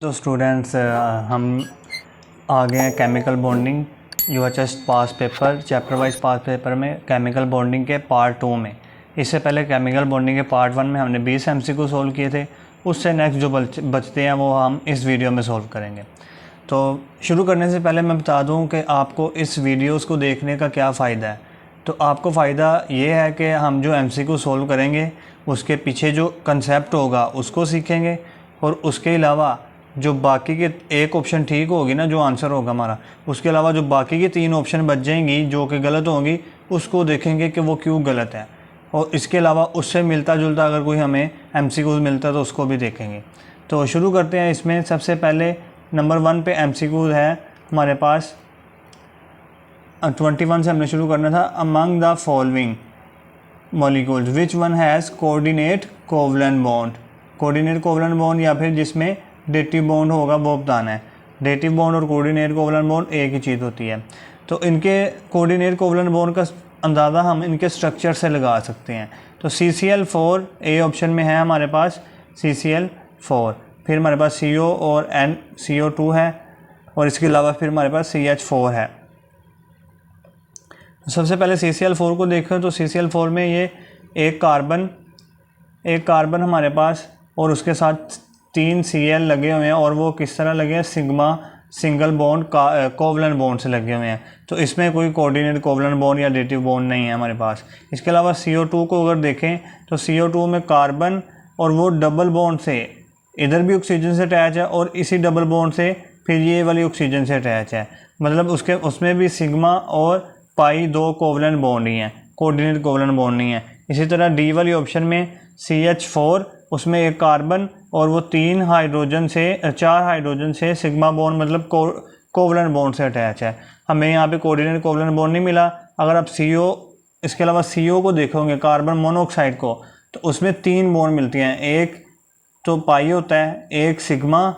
तो स्टूडेंट्स हम आ गए हैं केमिकल बॉन्डिंग यूएचएस पास पेपर चैप्टर वाइज पास पेपर में केमिकल बॉन्डिंग के पार्ट 2 में। इससे पहले केमिकल बॉन्डिंग के पार्ट 1 में हमने 20 एमसीक्यू सोल्व किए थे। उससे नेक्स्ट जो बचते हैं वो हम इस वीडियो में सोल्व करेंगे। तो शुरू करने से पहले मैं बता दूं कि आपको इस वीडियोस को देखने का क्या फ़ायदा है। तो आपको फ़ायदा ये है कि हम जो एमसीक्यू सोल्व करेंगे उसके पीछे जो कंसेप्ट होगा उसको सीखेंगे, और उसके अलावा जो बाकी के एक ऑप्शन ठीक होगी ना, जो आंसर होगा हमारा, उसके अलावा जो बाकी की 3 ऑप्शन बच जाएंगी जो कि गलत होंगी उसको देखेंगे कि वो क्यों गलत है। और इसके अलावा उससे मिलता जुलता अगर कोई हमें एमसीक्यूज़ मिलता है तो उसको भी देखेंगे। तो शुरू करते हैं। इसमें सबसे पहले नंबर 1 पे एमसीक्यूज़ है हमारे पास 21 से हमने शुरू करना था। Among the following molecules which one has coordinate covalent bond. Coordinate covalent bond या फिर जिसमें डेटिव बॉन्ड होगा वो बताना है। डेटिव बॉन्ड और कोऑर्डिनेट कोवलेंट बॉन्ड एक ही चीज़ होती है। तो इनके कोऑर्डिनेट कोवलेंट बॉन्ड का अंदाज़ा हम इनके स्ट्रक्चर से लगा सकते हैं। तो CCl4 ए ऑप्शन में है हमारे पास CCl4, फिर हमारे पास CO और NCO2 है, और इसके अलावा फिर हमारे पास CH4 है। सबसे पहले CCl4 को देखें तो CCl4 में ये एक कार्बन हमारे पास और उसके साथ 3 Cl लगे हुए हैं, और वो किस तरह लगे हैं, sigma single bond covalent bond से लगे हुए हैं। तो इसमें कोई कोऑर्डिनेट कोवलेंट बॉन्ड या डेटिव बॉन्ड नहीं है हमारे पास। इसके अलावा CO2 को अगर देखें तो CO2 में कार्बन और वो डबल बॉन्ड से इधर भी ऑक्सीजन से अटैच है, और इसी डबल बॉन्ड से फिर ये वाली ऑक्सीजन से अटैच है। मतलब उसमें भी सिग्मा और पाई 2 कोवलेंट बॉन्ड ही हैं, कोऑर्डिनेट कोवलेंट बॉन्ड नहीं है। इसी तरह डी वाली ऑप्शन में CH4, उसमें एक कार्बन और वो 4 हाइड्रोजन से सिग्मा बॉन्ड मतलब कोवलेंट बॉन्ड से अटैच है। हमें यहाँ पे कोऑर्डिनेट कोवलेंट बॉन्ड नहीं मिला। अगर आप इसके अलावा CO को देखोगे, कार्बन मोनोऑक्साइड को, तो उसमें 3 बॉन्ड मिलती हैं। एक तो पाई होता है, एक सिग्मा,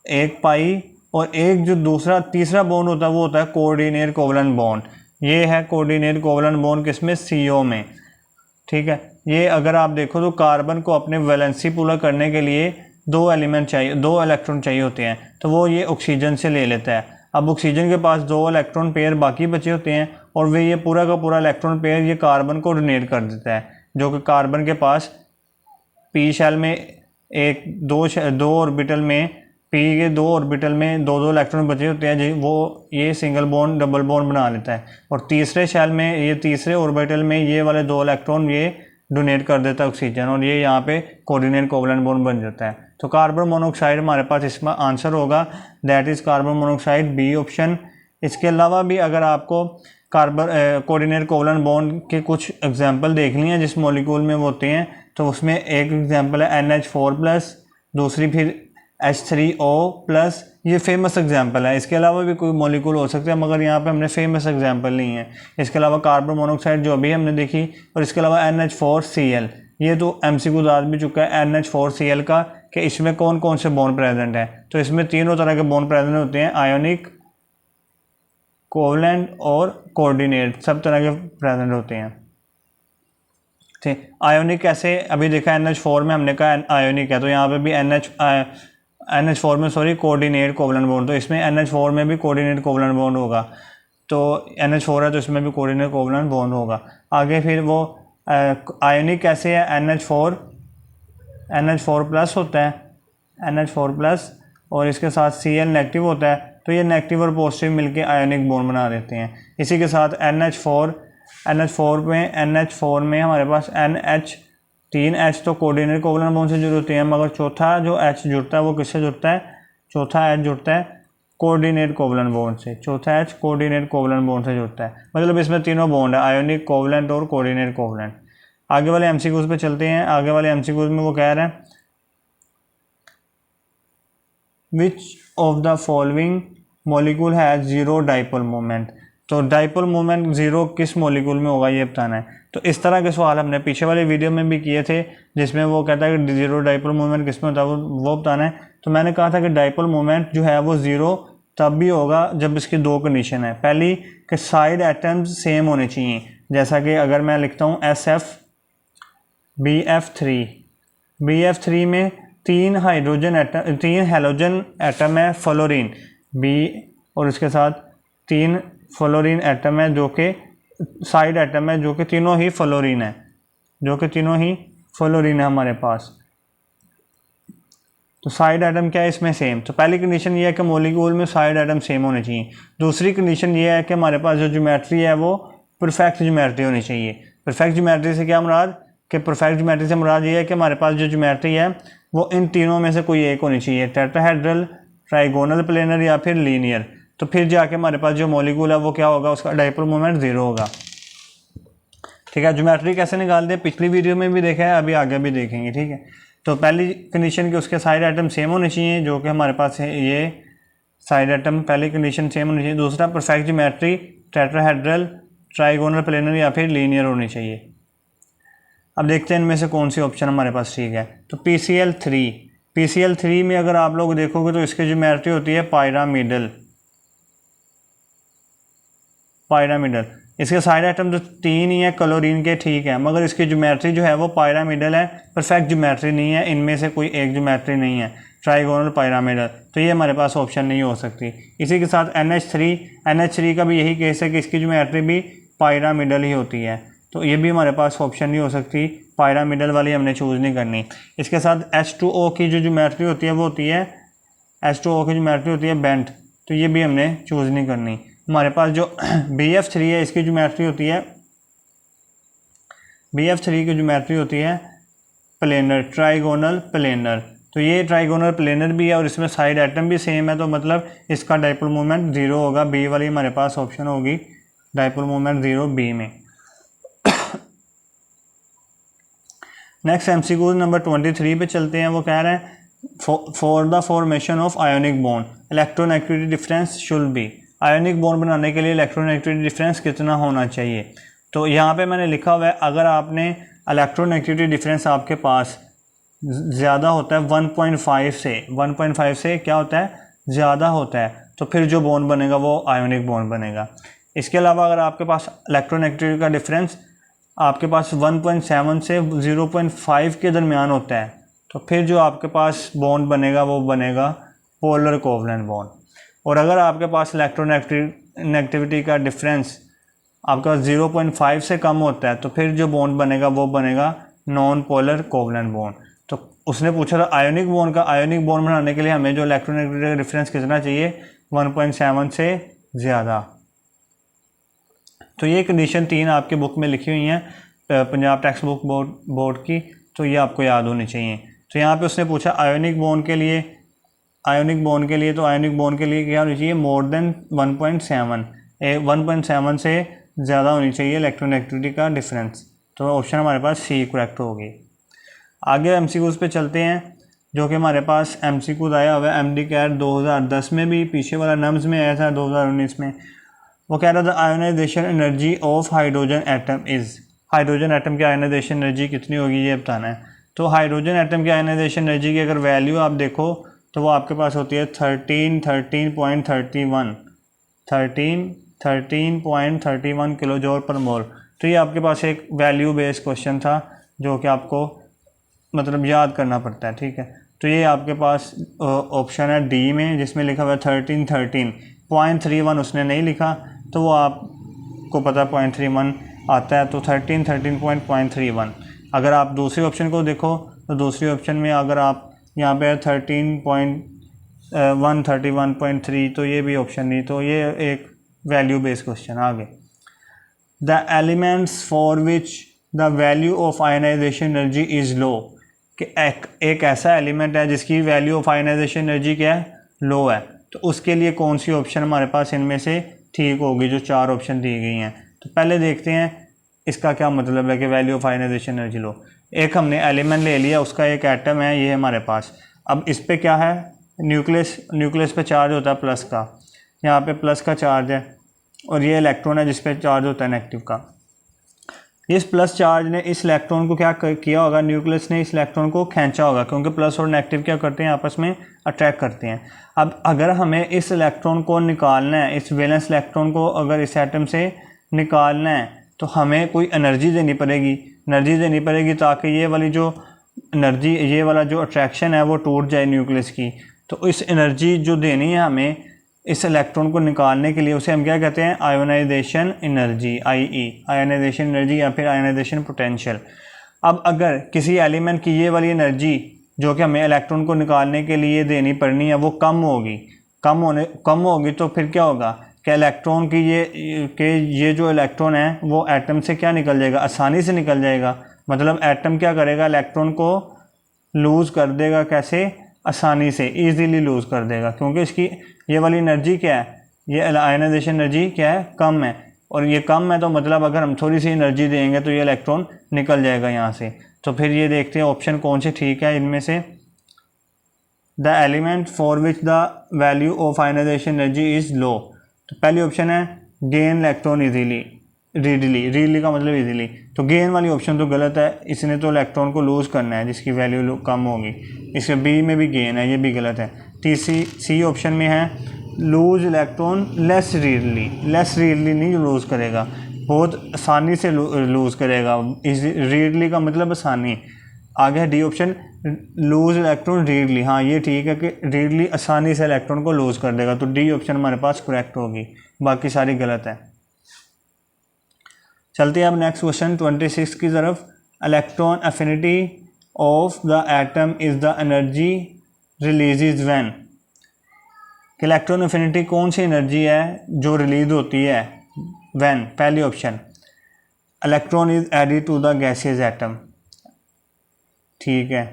एक पाई, और एक जो तीसरा बॉन्ड होता है वो होता है कोऑर्डिनेट कोवलेंट बॉन्ड। ये है कोऑर्डिनेट कोवलेंट बॉन्ड किसमें, CO में। ठीक है, ये अगर आप देखो तो कार्बन को अपने वैलेंसी पूरा करने के लिए 2 इलेक्ट्रॉन चाहिए होते हैं, तो वो ये ऑक्सीजन से ले लेता है। अब ऑक्सीजन के पास 2 इलेक्ट्रॉन पेयर बाकी बचे होते हैं, और वे ये पूरा का पूरा इलेक्ट्रॉन पेयर ये कार्बन को डोनेट कर देता है, जो कि कार्बन के पास पी शेल में दो ऑर्बिटल में पी के 2 ऑर्बिटल में 2 इलेक्ट्रॉन बचे होते हैं, वो ये सिंगल बॉन्ड डबल बॉन्ड बना लेता है, और तीसरे शेल में ये तीसरे ऑर्बिटल में ये वाले 2 इलेक्ट्रॉन ये डोनेट कर देता है ऑक्सीजन, और ये यहाँ पे कोऑर्डिनेट कोवलेंट बॉन्ड बन जाता है। तो कार्बन मोनोऑक्साइड हमारे पास इसमें आंसर होगा, that is carbon monoxide, B option. इसके अलावा भी अगर आपको कोऑर्डिनेट कोवलेंट बॉन्ड के कुछ एग्जाम्पल देखनी है जिस मॉलिक्यूल में वो होते हैं, तो उसमें एक एग्जाम्पल है NH4+, दूसरी फिर H3O+, ये फेमस एग्जाम्पल है। इसके अलावा भी कोई मॉलिक्यूल हो सकते हैं, मगर यहाँ पे हमने फेमस एग्जाम्पल नहीं है। इसके अलावा कार्बन मोनोऑक्साइड जो अभी हमने देखी, और इसके अलावा NH4Cl, ये तो MCQ आ भी चुका है NH4Cl का, कि इसमें कौन कौन से बॉन्ड प्रेजेंट है। तो इसमें तीनों तरह के बॉन्ड प्रेजेंट होते हैं, आयोनिक, कोवलेंट और कोऑर्डिनेट, सब तरह के प्रेजेंट होते हैं। ठीक, आयोनिक कैसे, अभी देखा NH4 में हमने कहा आयोनिक है, तो यहाँ पे भी NH4 में कोऑर्डिनेट कोवलेंट बॉन्ड, तो इसमें NH4 में भी कोऑर्डिनेट कोवलेंट बॉन्ड होगा। तो NH4 है तो इसमें भी कोऑर्डिनेट कोवलेंट बॉन्ड होगा। आगे फिर वो आयोनिक कैसे है, NH4+ होता है, NH4+, और इसके साथ Cl नेगेटिव होता है, तो ये नेगेटिव और पॉजिटिव मिलके आयोनिक बॉन्ड बना देते हैं। इसी के साथ NH4 में हमारे पास तीन H तो कोऑर्डिनेट कोवलेंट बॉन्ड से जुड़े होते हैं, मगर चौथा जो H जुड़ता है वो किससे जुड़ता है, चौथा H जुड़ता है कोऑर्डिनेट कोवलेंट बॉन्ड से, चौथा H कोऑर्डिनेट कोवलेंट बॉन्ड से जुड़ता है। मतलब इसमें तीनों बॉन्ड है, आयोनिक, कोवलेंट और कोऑर्डिनेट कोवलेंट। आगे वाले MCQs पे चलते हैं। आगे वाले MCQs में वो कह रहे हैं, which of the following molecule has zero dipole moment. तो डाइपोल मोमेंट जीरो किस मॉलिक्यूल में होगा ये बताना है। तो इस तरह के सवाल हमने पीछे वाले वीडियो में भी किए थे, जिसमें वो कहता है कि जीरो डाइपोल मोमेंट किस में होता है, वो बताना है। तो मैंने कहा था कि डाइपोल मोमेंट जो है वो ज़ीरो तब भी होगा जब इसकी 2 कंडीशन है। पहली कि साइड एटम्स सेम होने चाहिए, जैसा कि अगर मैं लिखता हूँ SF BF3 में तीन हेलोजन एटम है फ्लोरीन बी, और उसके साथ 3 फ्लोरीन एटम है जो कि साइड एटम है, जो कि तीनों ही फ्लोरीन है, हमारे पास। तो साइड एटम क्या है इसमें? सेम। तो पहली कंडीशन ये है कि मॉलिक्यूल में साइड एटम सेम होने चाहिए। दूसरी कंडीशन ये है कि हमारे पास जो ज्योमेट्री है वो परफेक्ट ज्योमेट्री होनी चाहिए। परफेक्ट ज्योमेट्री से क्या मुराद? कि परफेक्ट ज्योमेट्री से मुराद ये है कि हमारे पास जो ज्योमेट्री है वो इन तीनों में से कोई एक होनी चाहिए, टेट्राहेड्रल, ट्राइगोनल प्लेनर या फिर लीनियर। तो फिर जाके हमारे पास जो मॉलिक्यूल है वो क्या होगा? उसका डाइपोल मोमेंट 0 होगा। ठीक है, ज्योमेट्री कैसे निकालते हैं पिछली वीडियो में भी देखा है, अभी आगे भी देखेंगे। ठीक है, तो पहली कंडीशन कि उसके साइड आइटम सेम होने चाहिए, जो कि हमारे पास है ये साइड आइटम, पहली कंडीशन सेम होनी चाहिए। दूसरा, perfect geometry tetrahedral, trigonal planar या फिर लीनियर होनी चाहिए। अब देखते हैं इनमें से कौन सी ऑप्शन हमारे पास ठीक है। तो PCl3 में अगर आप लोग देखोगे तो इसकी ज्योमेट्री होती है पायरामिडल। इसके साइड आइटम जो 3 ही है क्लोरीन के, ठीक है, मगर इसकी ज्योमेट्री जो है वो पायरामिडल है, परफेक्ट ज्योमेट्री नहीं है, इनमें से कोई एक ज्योमेट्री नहीं है, ट्राइगोनल पायरामिडल। तो ये हमारे पास ऑप्शन नहीं हो सकती। इसी के साथ NH3 का भी यही केस है कि इसकी ज्योमेट्री भी पायरामिडल ही होती है, तो ये भी हमारे पास ऑप्शन नहीं हो सकती, पायरामिडल वाली हमने चूज़ नहीं करनी। इसके साथ H2O की जो ज्योमेट्री होती है वो होती है, H2O की ज्योमेट्री होती है बेंट, तो ये भी हमने चूज़ नहीं करनी। हमारे पास जो BF3 है इसकी ज्योमेट्री होती है, BF3 की ज्योमेट्री होती है प्लेनर, ट्राइगोनल प्लेनर। तो ये ट्राइगोनल प्लेनर भी है और इसमें साइड एटम भी सेम है, तो मतलब इसका डाइपोल मोमेंट 0 होगा। बी वाली हमारे पास ऑप्शन होगी डाइपोल मोमेंट 0 बी में। नेक्स्ट MCQ नंबर 23 पे चलते हैं। वो कह रहे हैं for the formation of ionic bond electronegativity difference should be. Ionic bond बनाने के लिए इलेक्ट्रोनेगेटिविटी डिफरेंस कितना होना चाहिए? तो यहाँ पे मैंने लिखा हुआ है, अगर आपने इलेक्ट्रोनेगेटिविटी डिफरेंस आपके पास ज़्यादा होता है 1.5 से क्या होता है? ज़्यादा होता है, तो फिर जो बॉन्ड बनेगा वो आयोनिक बॉन्ड बनेगा। इसके अलावा अगर आपके पास इलेक्ट्रोनेगेटिविटी का डिफरेंस आपके पास 1.7 से 0.5 के दरमियान होता है, तो फिर जो आपके पास बॉन्ड बनेगा वो बनेगा पोलर कोवलेंट बॉन्ड। और अगर आपके पास इलेक्ट्रोनेगेटिविटी का डिफरेंस आपके पास 0.5 से कम होता है, तो फिर जो बॉन्ड बनेगा वो बनेगा नॉन पोलर कोवलेंट बॉन्ड। तो उसने पूछा था आयोनिक बॉन्ड का, आयोनिक बॉन्ड बनाने के लिए हमें जो इलेक्ट्रोनेगेटिविटी का डिफरेंस कितना चाहिए? 1.7 से ज़्यादा। तो ये कंडीशन 3 आपके बुक में लिखी हुई हैं, पंजाब टेक्स्ट बुक बोर्ड की, तो ये आपको याद होनी चाहिए। तो यहाँ पे उसने पूछा आयोनिक बॉन्ड के लिए तो आयोनिक बॉन्ड के लिए क्या होनी चाहिए? मोर देन 1.7 से ज़्यादा होनी चाहिए इलेक्ट्रोनेगेटिविटी का डिफरेंस। तो ऑप्शन हमारे पास सी करेक्ट होगी। आगे MCQs पे चलते हैं, जो कि हमारे पास MCQs आया हुआ है MD कैट 2010 में भी, पीछे वाला नम्स में आया था 2019 में। वो कह रहा था ionisation energy of hydrogen atom is. Hydrogen atom की आयोनाइजेशन एनर्जी कितनी होगी ये बताना है। तो हाइड्रोजन एटम की आयोनाइजेशन एनर्जी की अगर वैल्यू आप देखो तो वो आपके पास होती है 13.31 किलो जूल पर मोल। तो ये आपके पास एक वैल्यू बेस्ड क्वेश्चन था जो कि आपको मतलब याद करना पड़ता है। ठीक है, तो ये आपके पास ऑप्शन है डी में, जिसमें लिखा हुआ है 13.31 उसने नहीं लिखा, तो वो आपको पता 0.31 आता है, तो 13.31। अगर आप दूसरे ऑप्शन को देखो तो दूसरी ऑप्शन में अगर आप यहाँ पे 13.131.3, तो ये भी ऑप्शन नहीं, तो ये एक वैल्यू बेस्ड क्वेश्चन। आगे the elements for which the value of ionisation energy is low, कि एक ऐसा एलिमेंट है जिसकी वैल्यू ऑफ आयनाइजेशन एनर्जी क्या है? लो है। तो उसके लिए कौन सी ऑप्शन हमारे पास इनमें से ठीक होगी जो 4 ऑप्शन दी गई हैं? तो पहले देखते हैं इसका क्या मतलब है कि value of ionisation energy low. एक हमने एलिमेंट ले लिया, उसका एक एटम है ये हमारे पास। अब इस पे क्या है? न्यूक्लियस पे चार्ज होता है प्लस का, यहाँ पे प्लस का चार्ज है, और ये इलेक्ट्रॉन है जिस पे चार्ज होता है नेगेटिव का। इस प्लस चार्ज ने इस इलेक्ट्रॉन को क्या किया होगा? न्यूक्लियस ने इस इलेक्ट्रॉन को खींचा होगा, क्योंकि प्लस और नेगेटिव क्या करते हैं? आपस में अट्रैक्ट करते हैं। अब अगर हमें इस इलेक्ट्रॉन को निकालना है, इस वैलेंस इलेक्ट्रॉन को अगर इस एटम से निकालना है, तो हमें कोई एनर्जी देनी पड़ेगी ताकि ये वाली जो एनर्जी, ये वाला जो अट्रैक्शन है वो टूट जाए न्यूक्लियस की, तो इस एनर्जी जो देनी है हमें इस इलेक्ट्रॉन को निकालने के लिए, उसे हम क्या कहते हैं, आयोनाइजेशन एनर्जी, आयोनाइजेशन एनर्जी या फिर आयोनाइजेशन पोटेंशियल। अब अगर किसी एलिमेंट की ये वाली एनर्जी जो कि हमें इलेक्ट्रॉन को निकालने के लिए देनी पड़नी है वो कम होगी तो फिर क्या होगा कि इलेक्ट्रॉन की ये जो इलेक्ट्रॉन है वो एटम से क्या निकल जाएगा, आसानी से निकल जाएगा। मतलब एटम क्या करेगा, इलेक्ट्रॉन को लूज़ कर देगा, कैसे, आसानी से, ईज़िली लूज़ कर देगा, क्योंकि इसकी ये वाली एनर्जी क्या है, ये आयनाइजेशन एनर्जी क्या है, कम है। और ये कम है तो मतलब अगर हम थोड़ी सी एनर्जी देंगे तो ये इलेक्ट्रॉन निकल जाएगा यहाँ से। तो फिर ये देखते हैं ऑप्शन कौन से ठीक है इनमें से। The element for which the value of ionisation energy is low, तो पहली ऑप्शन है गेन इलेक्ट्रॉन रीडली का मतलब ईजीली, तो गेन वाली ऑप्शन तो गलत है, इसने तो इलेक्ट्रॉन को लूज़ करना है जिसकी वैल्यू कम होगी। इसके बी में भी गेन है, ये भी गलत है। सी ऑप्शन में है लूज इलेक्ट्रॉन लेस रीडली नहीं लूज़ करेगा, बहुत आसानी से लूज़ करेगा, रीडली का मतलब आसानी। आगे है D option loose electron readily, हाँ ये ठीक है कि रीडली आसानी से इलेक्ट्रॉन को लूज़ कर देगा, तो डी ऑप्शन हमारे पास करेक्ट होगी, बाकी सारी गलत है। चलते हैं अब नेक्स्ट क्वेश्चन 26 की तरफ। Electron affinity of the atom is the energy releases when, कि इलेक्ट्रॉन एफिनिटी कौन सी एनर्जी है जो रिलीज होती है व्हेन, पहली option electron is added to the gaseous atom, ठीक है।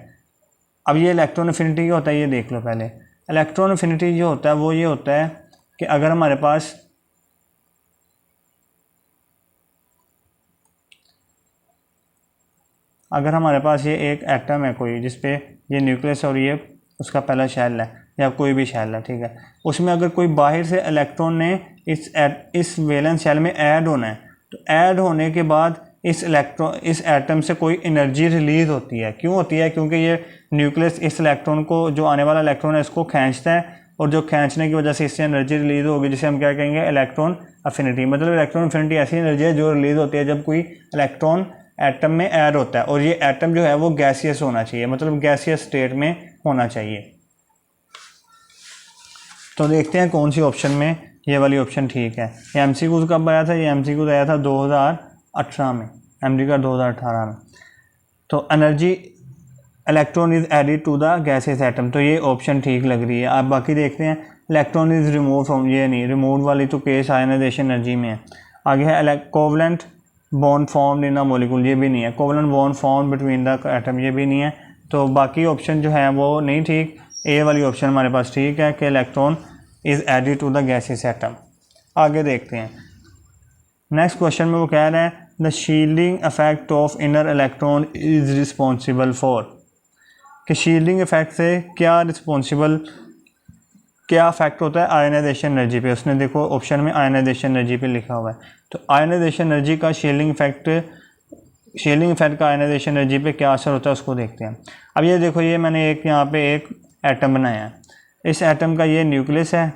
अब ये इलेक्ट्रॉन एफिनिटी क्या होता है ये देख लो पहले। इलेक्ट्रॉन एफिनिटी जो होता है वो ये होता है कि अगर हमारे पास ये एक एटम है कोई, जिस पे ये न्यूक्लियस और ये उसका पहला शेल है या कोई भी शेल है, ठीक है, उसमें अगर कोई बाहर से इलेक्ट्रॉन ने इस वैलेंस शेल में ऐड होना है, तो ऐड होने के बाद इस एटम से कोई एनर्जी रिलीज़ होती है। क्यों होती है? क्योंकि ये न्यूक्लियस इस इलेक्ट्रॉन को, जो आने वाला इलेक्ट्रॉन है, इसको खींचता है, और जो खींचने की वजह से इससे एनर्जी रिलीज़ होगी, जिसे हम क्या कहेंगे, इलेक्ट्रॉन अफिनिटी। मतलब इलेक्ट्रॉन अफिनिटी ऐसी एनर्जी है जो रिलीज़ होती है जब कोई इलेक्ट्रॉन एटम में ऐड होता है, और ये एटम जो है वो गैसियस होना चाहिए, मतलब गैसियस स्टेट में होना चाहिए। तो देखते हैं कौन सी ऑप्शन में ये वाली ऑप्शन ठीक है। ये MCQ कब आया था? ये MCQ आया था 2018 में, अमेरिका 2018 में। तो energy electron is added to the gaseous atom, तो ये ऑप्शन ठीक लग रही है। आप बाकी देखते हैं इलेक्ट्रॉन इज रिमूव फ्रॉम, ये नहीं, रिमूव वाली तो केस आयनाइजेशन एनर्जी में है। आगे है covalent bond form in a molecule, ये भी नहीं है। Covalent bond form between the atom, ये भी नहीं है। तो बाकी ऑप्शन जो है वो नहीं ठीक। ए वाली ऑप्शन हमारे पास ठीक है कि electron is added to the gaseous atom. आगे देखते हैं नेक्स्ट क्वेश्चन में वो कह रहे हैं the shielding effect of inner electron is responsible for, कि शील्डिंग इफेक्ट से क्या इफेक्ट होता है आयनाइजेशन एनर्जी पे। उसने देखो ऑप्शन में आयनाइजेशन एनर्जी पे लिखा हुआ है, तो आयनाइजेशन एनर्जी का शील्डिंग इफेक्ट का आयनाइजेशन एनर्जी पे क्या असर होता है उसको देखते हैं। अब ये देखो, ये मैंने यहाँ पे एक एटम बनाया है। इस एटम का ये न्यूक्लियस है,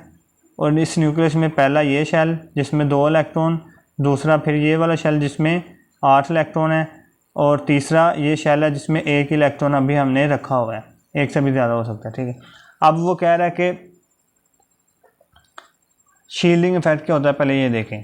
और इस न्यूक्लियस में पहला ये शेल जिसमें 2 इलेक्ट्रॉन, दूसरा फिर ये वाला शेल जिसमें 8 इलेक्ट्रॉन है, और तीसरा ये शेल है जिसमें 1 इलेक्ट्रॉन अभी हमने रखा हुआ है, एक से भी ज़्यादा हो सकता है, ठीक है। अब वो कह रहा है कि शील्डिंग इफेक्ट क्या होता है, पहले ये देखें।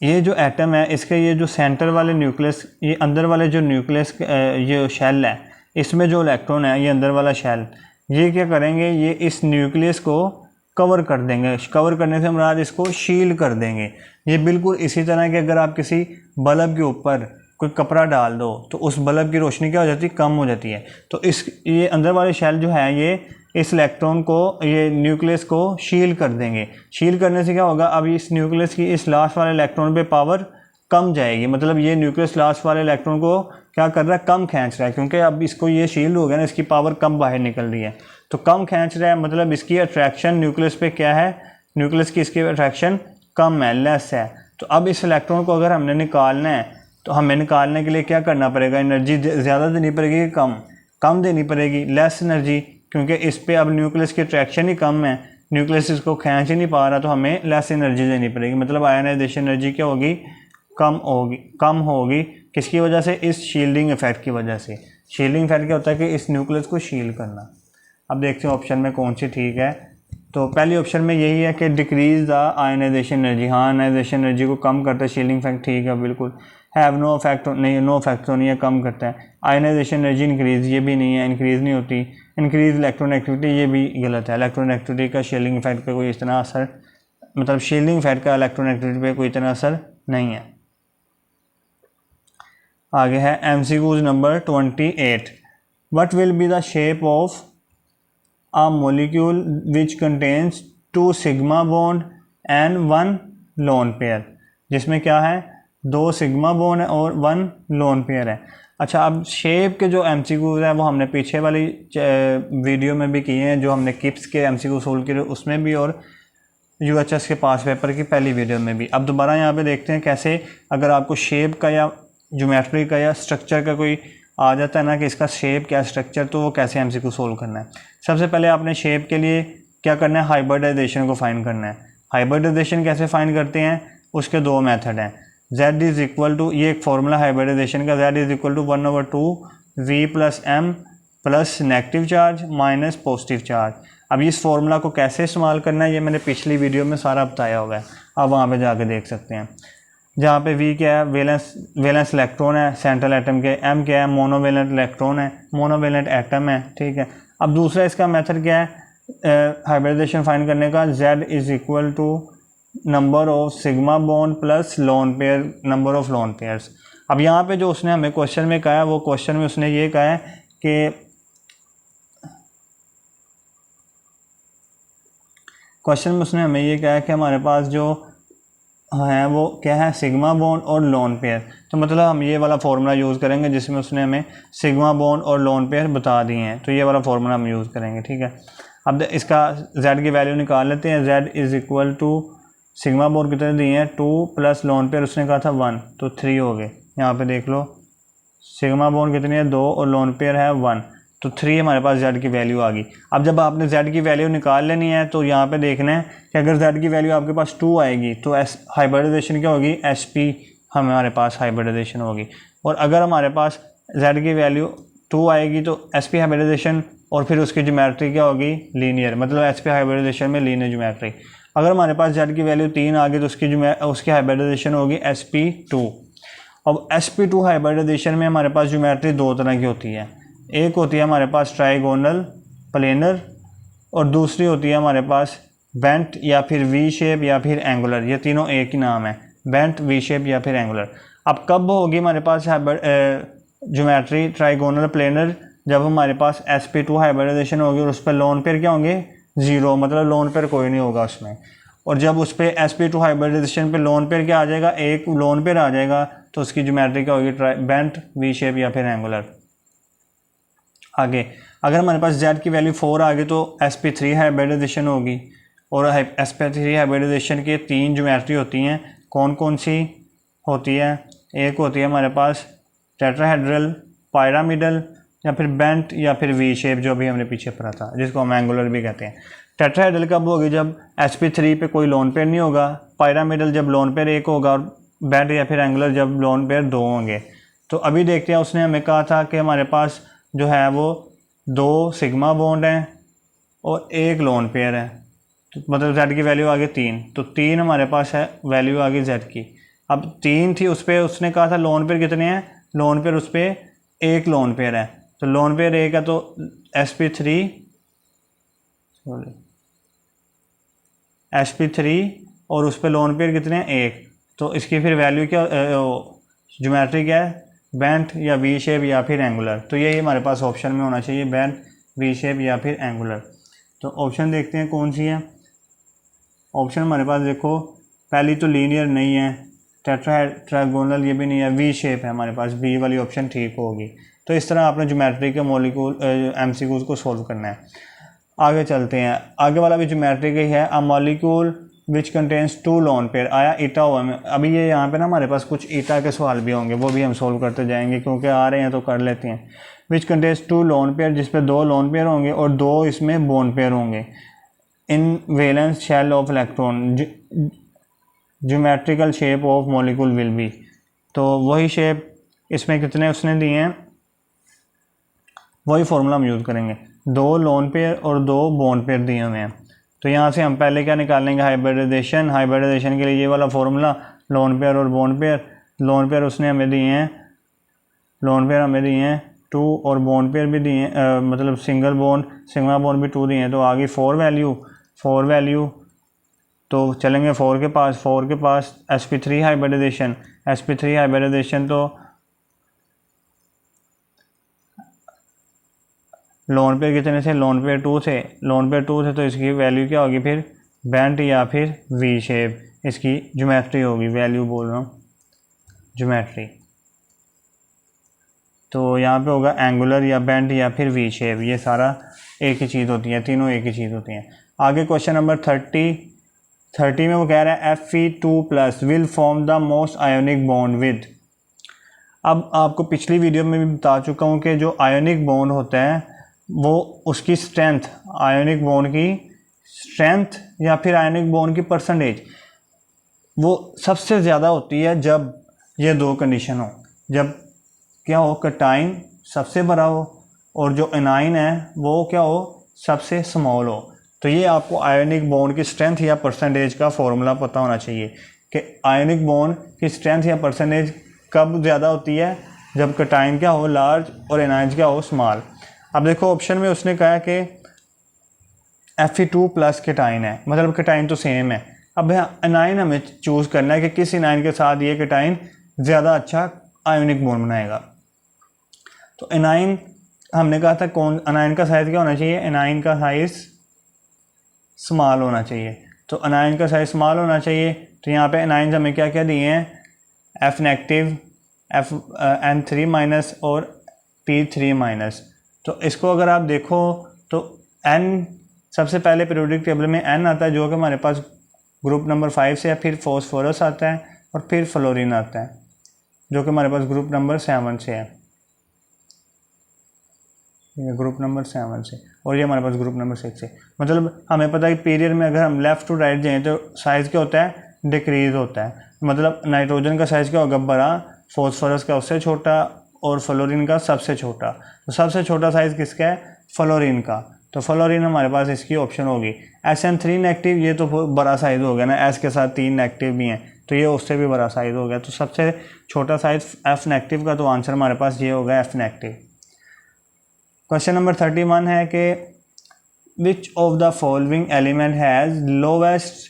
ये जो एटम है इसके ये जो सेंटर वाले न्यूक्लियस, ये अंदर वाले जो न्यूक्लियस ये शेल है, इसमें जो इलेक्ट्रॉन है, ये अंदर वाला शेल, ये क्या करेंगे, ये इस न्यूक्लियस को कवर कर देंगे। कवर करने से मुराद इसको शील्ड कर देंगे। ये बिल्कुल इसी तरह कि अगर आप किसी बल्ब के ऊपर कोई कपड़ा डाल दो तो उस बल्ब की रोशनी क्या हो जाती है, कम हो जाती है। तो ये अंदर वाले शेल जो है ये इस इलेक्ट्रॉन को, ये न्यूक्लियस को शील्ड कर देंगे। शील्ड करने से क्या होगा, अब इस न्यूक्लियस की इस लास्ट वाले इलेक्ट्रॉन पे पावर कम जाएगी। मतलब ये न्यूक्लियस लास्ट वाले इलेक्ट्रॉन को क्या कर रहा है, कम खींच रहा है, क्योंकि अब इसको ये शील्ड हो गया ना, इसकी पावर कम बाहर निकल रही है, तो कम खींच रहा है। मतलब इसकी अट्रैक्शन न्यूक्लियस पे क्या है, न्यूक्लियस की इसकी अट्रैक्शन कम है, लेस है। तो अब इस इलेक्ट्रॉन को अगर हमने निकालना है तो हमें निकालने के लिए क्या करना पड़ेगा, एनर्जी ज़्यादा देनी पड़ेगी, कम देनी पड़ेगी, लेस एनर्जी, क्योंकि इस पर अब न्यूक्लियस की अट्रैक्शन ही कम है, न्यूक्लियस इसको खींच ही नहीं पा रहा, तो हमें लेस एनर्जी देनी पड़ेगी। मतलब आयनाइजेशन एनर्जी क्या होगी, कम होगी। किसकी वजह से, इस शील्डिंग इफेक्ट की वजह से। शील्डिंग इफेक्ट क्या होता है कि इस न्यूक्लियस को शील्ड करना। अब देखते हैं ऑप्शन में कौन सी ठीक है। तो पहली ऑप्शन में यही है कि डिक्रीज द आयनाइजेशन एनर्जी, हाँ आयनाइजेशन एनर्जी को कम करता है, शील्डिंग इफेक्ट ठीक है बिल्कुल। हैव नो इफेक्ट नहीं, नो इफेक्ट तो नहीं है, कम करता है। आयनाइजेशन एनर्जी इंक्रीज, ये भी नहीं है, इंक्रीज नहीं होती। इंक्रीज इलेक्ट्रॉन ये भी गलत है, इलेक्ट्रॉन का शील्डिंग इफेक्ट पे कोई इतना असर, मतलब शील्डिंग इफेक्ट का इलेक्ट्रॉन पे कोई इतना असर नहीं है। आगे है MCQs number 28। What will be the shape of a molecule which contains 2 sigma bond and 1 lone pair, जिसमें क्या है 2 सिग्मा बॉन्ड है और 1 लोन पेयर है। अच्छा, अब शेप के जो MCQs है वो हमने पीछे वाली वीडियो में भी किए हैं, जो हमने किप्स के MCQ सोल्व किए उसमें भी, और UHS के पास पेपर की पहली वीडियो में भी। अब दोबारा यहाँ पे देखते हैं कैसे अगर आपको शेप का या ज्योमेट्री का या स्ट्रक्चर का कोई आ जाता है ना कि इसका शेप क्या स्ट्रक्चर, तो वो कैसे MCQ सोल्व करना है। सबसे पहले आपने शेप के लिए क्या करना है, हाइब्रिडाइजेशन को फाइंड करना है। हाइब्रिडाइजेशन कैसे फाइंड करते हैं, उसके 2 मेथड हैं। Z इज़ इक्वल टू, ये एक फॉर्मूला हाइब्रिडाइजेशन का, Z is equal to 1/2 V plus M plus negative charge minus positive charge. अब इस फॉर्मूला को कैसे इस्तेमाल करना है ये मैंने पिछली वीडियो में सारा बताया हुआ है, आप वहाँ पे जाके देख सकते हैं। जहाँ पे V क्या है, वैलेंस इलेक्ट्रॉन है सेंट्रल एटम के, M क्या है, मोनोवेलेंट इलेक्ट्रॉन है, मोनोवेलेंट एटम है, ठीक है। अब दूसरा इसका मेथड क्या है हाइब्रिडाइजेशन फाइंड करने का, Z is equal to number of sigma bond plus lone pair, number of lone pairs. अब यहाँ पे जो उसने हमें क्वेश्चन में कहा है, वो क्वेश्चन में उसने ये कहा है कि क्वेश्चन में उसने हमें ये कहा है कि हमारे पास जो है वो क्या है, सिग्मा बॉन्ड और लोन पेयर। तो मतलब हम ये वाला फार्मूला यूज़ करेंगे जिसमें उसने हमें सिग्मा बॉन्ड और लोन पेयर बता दिए हैं, तो ये वाला फार्मूला हम यूज़ करेंगे, ठीक है। अब इसका Z की वैल्यू निकाल लेते हैं। Z is equal to, sigma bond कितने दिए हैं 2 प्लस लोन पेयर उसने कहा था 1, तो 3 हो गए। यहाँ पे देख लो सिग्मा बॉन्ड कितनी है 2 और लोन पेयर है 1, तो 3 हमारे पास Z की वैल्यू आ गई। अब जब आपने Z की वैल्यू निकाल लेनी है तो यहाँ पे देखना है कि अगर Z की वैल्यू आपके पास 2 आएगी तो हाइब्रिडाइजेशन क्या होगी, SP हमारे पास हाइब्रिडाइजेशन होगी। और अगर हमारे पास Z की वैल्यू 2 आएगी तो SP हाइब्रिडाइजेशन, और फिर उसकी ज्योमेट्री क्या होगी, लीनियर, मतलब SP हाइब्रिडाइजेशन में लीनियर ज्योमेट्री। अगर हमारे पास Z की वैल्यू 3 आ गई तो उसकी हाइब्रिडाइजेशन होगी SP2। अब SP2 हाइब्रिडाइजेशन में हमारे पास ज्योमेट्री 2 तरह की होती है, एक होती है हमारे पास ट्राइगोनल प्लेनर और दूसरी होती है हमारे पास बेंट या फिर वी शेप या फिर एंगुलर। ये तीनों एक ही नाम है, बेंट, वी शेप या फिर एंगुलर। अब कब होगी हमारे पास ज्योमेट्री ट्राइगोनल प्लेनर, जब हमारे पास SP2 हाइब्रिडाइजेशन होगी और उस पर लोन पेयर क्या होंगे 0, मतलब लोन पेयर कोई नहीं होगा उसमें। और जब उस पर SP2 हाइब्रिडाइजेशन पे लोन पेयर क्या आ जाएगा, एक लोन पेयर आ जाएगा, तो उसकी ज्योमेट्री क्या होगी, बेंट, वी शेप या फिर एंगुलर। आगे अगर हमारे पास Z की वैल्यू 4 आ गई तो SP3 हाइब्रिडाइजेशन होगी। और SP3 हाइब्रिडाइजेशन के 3 ज्योमेट्री होती हैं, कौन कौन सी होती है, एक होती है हमारे पास टेट्राहेड्रल, पायरामिडल या फिर बेंट या फिर वी शेप, जो भी हमने पीछे पढ़ा था, जिसको हम एंगुलर भी कहते हैं। टेट्राहेड्रल कब होगी, जब SP3 पे कोई लोन पेयर नहीं होगा, पायरामिडल जब लोन पेयर 1 होगा, और बेंट या फिर एंगुलर जब लोन पेयर 2 होंगे। तो अभी देखते हैं उसने हमें कहा था कि हमारे पास जो है वो 2 सिग्मा बॉन्ड हैं और 1 लोन पेयर है, तो मतलब Z की वैल्यू आ गई 3, तो 3 हमारे पास है वैल्यू आ गई Z की। अब 3 थी, उस पर उसने कहा था लोन पेयर कितने हैं, लोन पेयर उस पर 1 लोन पेयर है, तो लोन पेयर 1 है तो SP3 और उस पर लोन पेयर कितने हैं 1, तो इसकी फिर वैल्यू क्या, ज्योमेट्री क्या है, बेंट या वी शेप या फिर एंगुलर। तो यही हमारे पास ऑप्शन में होना चाहिए, बेंट, वी शेप या फिर एंगुलर। तो ऑप्शन देखते हैं कौन सी है। ऑप्शन हमारे पास देखो, पहली तो लीनियर नहीं है, ट्रायगोनल ये भी नहीं है, वी शेप है हमारे पास, बी वाली ऑप्शन ठीक होगी। तो इस तरह आपने ज्योमेट्री के मॉलिक्यूल MCQs को सोल्व करना है। आगे चलते हैं, आगे वाला भी ज्योमेट्री का ही है। A molecule which contains 2 lone pair, आया ईटा हुआ में। अभी ये यहाँ पे ना हमारे पास कुछ ईटा के सवाल भी होंगे, वो भी हम सोल्व करते जाएंगे क्योंकि आ रहे हैं तो कर लेते हैं। विच कंटेंस 2 लोन पेयर, जिस पे 2 लोन पेयर होंगे और 2 इसमें बोन पेयर होंगे। In valence shell of electron, geometrical shape of molecule will be. तो वही शेप इसमें कितने उसने दिए हैं, वही फार्मूला हम यूज़ करेंगे। 2 लोन पेयर और 2 बॉन्ड पेयर दिए हुए हैं, तो यहाँ से हम पहले क्या निकालेंगे, हाइब्रिडाइजेशन के लिए ये वाला फार्मूला, लोन पेयर और बॉन्ड पेयर। लोन पेयर उसने हमें दिए हैं, लोन पेयर हमें दिए हैं 2 और बॉन्ड पेयर भी दिए हैं, मतलब सिंगल बॉन्ड सिग्मा बॉन्ड भी 2 दिए हैं। तो आगे 4 वैल्यू तो चलेंगे 4 के पास sp3 हाइब्रिडाइजेशन तो लोन पेयर कितने से, लोन पेयर 2 से, तो इसकी वैल्यू क्या होगी फिर, बेंट या फिर वी शेप, इसकी ज्योमेट्री होगी, वैल्यू बोल रहा हूँ ज्योमेट्री। तो यहाँ पे होगा एंगुलर या बेंट या फिर वी शेप, ये सारा एक ही चीज़ होती है, तीनों एक ही चीज़ होती हैं। आगे क्वेश्चन नंबर 30 में वो कह रहा है Fe2+ will form the most ionic bond with. अब आपको पिछली वीडियो में भी बता चुका हूँ कि जो आयोनिक बॉन्ड होता है वो उसकी स्ट्रेंथ, आयोनिक बॉन्ड की स्ट्रेंथ या फिर आयोनिक बॉन्ड की परसेंटेज वो सबसे ज़्यादा होती है जब ये 2 कंडीशन हो, जब क्या हो, कैटाइन सबसे बड़ा हो और जो एनाइन है वो क्या हो, सबसे स्मॉल हो। तो ये आपको आयोनिक बॉन्ड की स्ट्रेंथ या परसेंटेज का फॉर्मूला पता होना चाहिए कि आयोनिक बॉन्ड की स्ट्रेंथ या परसेंटेज कब ज़्यादा होती है, जब कैटाइन क्या हो लार्ज और एनाइन क्या हो स्मॉल। अब देखो ऑप्शन में उसने कहा कि Fe2+ कैटाइन है, मतलब कैटाइन तो सेम है। अब एनाइन हमें चूज़ करना है कि किस एनाइन के साथ ये कैटाइन ज़्यादा अच्छा आयोनिक बॉन्ड बनाएगा। तो एनाइन हमने कहा था कौन, एनाइन का साइज़ क्या होना चाहिए, एनाइन का साइज़ स्मॉल होना चाहिए। तो एनाइन का साइज़ स्मॉल होना चाहिए। तो यहाँ पे एनाइन हमें क्या क्या दिए हैं, F नेगेटिव, N3- और P3-। तो इसको अगर आप देखो तो N सबसे पहले पीरियोडिक टेबल में N आता है जो कि हमारे पास ग्रुप नंबर 5 से है, फिर फॉस्फोरस आता है और फिर फ्लोरीन आता है जो कि हमारे पास ग्रुप नंबर 7 से है, ये ग्रुप नंबर 7 से, और ये हमारे पास ग्रुप नंबर 6 से। मतलब हमें पता है कि पीरियड में अगर हम लेफ़्ट टू राइट जाएँ तो साइज़ क्या होता है, डिक्रीज़ होता है। मतलब नाइट्रोजन का साइज़ क्या होगा, बड़ा, फॉस्फोरस का उससे छोटा और फ्लोरीन का सबसे छोटा। तो सबसे छोटा साइज़ किसका है, फ्लोरीन का। तो फ्लोरीन हमारे पास इसकी ऑप्शन होगी। SN3 नेगेटिव, ये तो बड़ा साइज़ हो गया ना, S के साथ 3 नेगेटिव भी हैं तो ये उससे भी बड़ा साइज़ हो गया। तो सबसे छोटा साइज़ F नेगेटिव का, तो आंसर हमारे पास ये होगा F नेगेटिव। क्वेश्चन नंबर 31 है कि which of the following element has lowest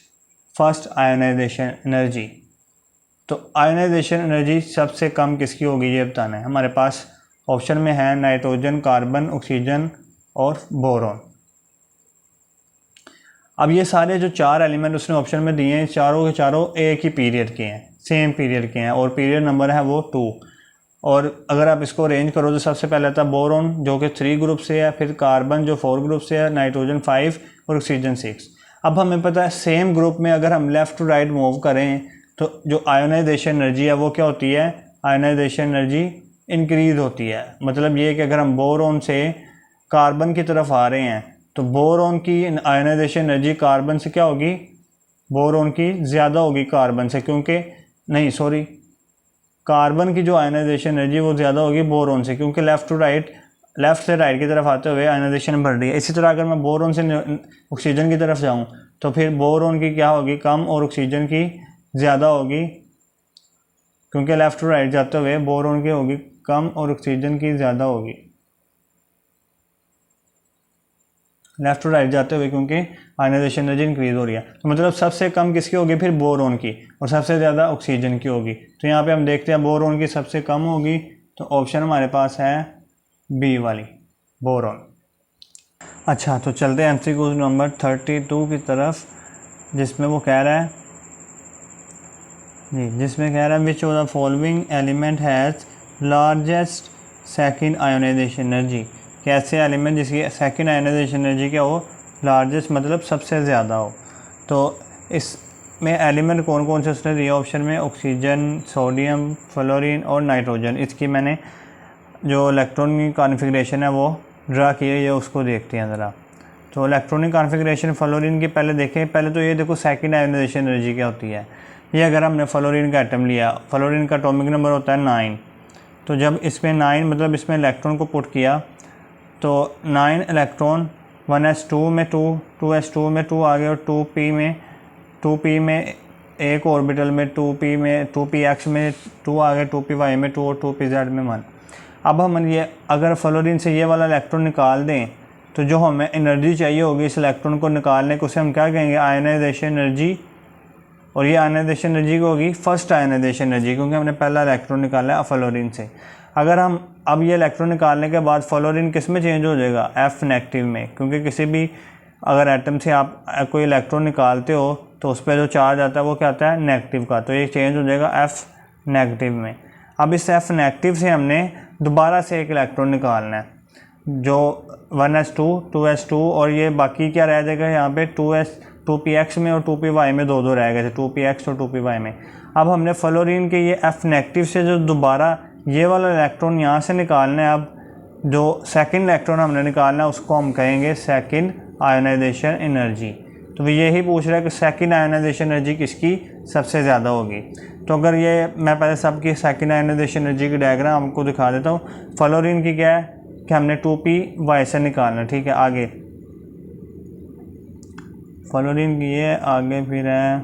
first ionisation energy. तो आयोनाइजेशन एनर्जी सबसे कम किसकी होगी ये बताना है। हमारे पास ऑप्शन में है नाइट्रोजन, कार्बन, ऑक्सीजन और बोरॉन। अब ये सारे जो 4 एलिमेंट उसने ऑप्शन में दिए हैं, चारों के चारों एक ही पीरियड के हैं, सेम पीरियड के हैं और पीरियड नंबर है वो 2। और अगर आप इसको अरेंज करो तो सबसे पहले आता है बोरॉन जो कि 3 ग्रुप से है, फिर कार्बन जो 4 ग्रुप से है, नाइट्रोजन 5 और ऑक्सीजन 6। अब हमें पता है सेम ग्रुप में अगर हम लेफ़्ट टू राइट मूव करें तो जो आयोनाइजेशन एनर्जी है वो क्या होती है, आयोनाइजेशन एनर्जी इंक्रीज़ होती है। मतलब ये कि अगर हम बोरॉन से कार्बन की तरफ आ रहे हैं तो बोरॉन की आयोनाइजेशन एनर्जी कार्बन से क्या होगी, बोरॉन की ज़्यादा होगी कार्बन से, क्योंकि नहीं सॉरी कार्बन की जो आयोनाइजेशन एनर्जी वो ज़्यादा होगी बोरॉन से, क्योंकि लेफ़्ट से राइट की तरफ आते हुए आयोनाइजेशन बढ़ रही है। इसी तरह अगर मैं बोरॉन से ऑक्सीजन की तरफ जाऊं तो फिर बोरॉन की क्या होगी, कम, और ऑक्सीजन की ज़्यादा होगी, क्योंकि लेफ़्ट टू राइट जाते हुए बोरॉन की होगी कम और ऑक्सीजन की ज़्यादा होगी, लेफ़्ट टू राइट जाते हुए, क्योंकि आयोनाइजेशन एनर्जी इंक्रीज़ हो रही है। तो मतलब सबसे कम किसकी होगी फिर, बोरॉन की, और सबसे ज़्यादा ऑक्सीजन की होगी। तो यहाँ पे हम देखते हैं बोरॉन की सबसे कम होगी, तो ऑप्शन हमारे पास है बी वाली, बोरॉन। अच्छा, तो चलते हैं MCQ नंबर 32 की तरफ, जिसमें वो कह रहा है विच of the following element has largest second ionisation energy. कैसे एलिमेंट जिसकी सेकंड आयोनाइजेशन एनर्जी क्या हो, लार्जेस्ट मतलब सबसे ज़्यादा हो। तो इसमें एलिमेंट कौन कौन से उसने दिए ऑप्शन में, ऑक्सीजन, सोडियम, फ्लोरीन और नाइट्रोजन। इसकी मैंने जो इलेक्ट्रॉनिक कॉन्फ़िगरेशन है वो ड्रा की है, ये उसको देखते हैं ज़रा। तो इलेक्ट्रॉनिक कॉन्फ़िगरेशन फ्लोरीन की पहले देखें। पहले तो ये देखो सेकंड आयोनाइजेशन एनर्जी क्या होती है। ये अगर हमने फ्लोरीन का एटम लिया, फ्लोरीन का एटॉमिक नंबर होता है 9। तो जब इसमें 9 मतलब इसमें इलेक्ट्रॉन को पुट किया तो 9 इलेक्ट्रॉन 1s2 में 2, 2s2 में 2 आ गए और 2p में एक ऑर्बिटल में 2p में 2px में 2 आ गए, 2py में 2 और 2pz में 1। अब हम ये अगर फ्लोरीन से ये वाला इलेक्ट्रॉन निकाल दें तो जो हमें एनर्जी चाहिए होगी इस इलेक्ट्रॉन को निकालने को, उसे हम क्या कहेंगे, आयनाइजेशन एनर्जी। और ये आयनाइजेशन एनर्जी को होगी फर्स्ट आयनाइजेशन एनर्जी, क्योंकि हमने पहला इलेक्ट्रॉन निकाला है फ्लोरीन से। अगर हम अब ये इलेक्ट्रॉन निकालने के बाद फ्लोरीन किस में चेंज हो जाएगा, F नेगेटिव में, क्योंकि किसी भी अगर एटम से आप कोई इलेक्ट्रॉन निकालते हो तो उस पर जो चार्ज आता है वो क्या आता है, नेगेटिव का, तो ये चेंज हो जाएगा F नेगेटिव में। अब इस F नेगेटिव से हमने दोबारा से एक इलेक्ट्रॉन निकालना है, जो 1s2 2s2 और ये बाकी क्या रह जाएगा यहाँ पे 2px में और 2py में दो रह गए थे, 2px और 2py में। अब हमने फ्लोरीन के ये F नेगेटिव से जो दोबारा ये वाला इलेक्ट्रॉन यहाँ से निकालना है, अब जो सेकंड इलेक्ट्रॉन हमने निकालना है उसको हम कहेंगे सेकंड आयनाइजेशन एनर्जी। तो यही पूछ रहा है कि सेकंड आयनाइजेशन एनर्जी किसकी सबसे ज़्यादा होगी। तो अगर ये मैं पहले सबकी सेकंड आयनाइजेशन एनर्जी की डायग्राम आपको दिखा देता हूँ। फ्लोरीन की क्या है कि हमने 2py से निकालना, ठीक है। आगे फ्लोरीन की ये आगे फिर है,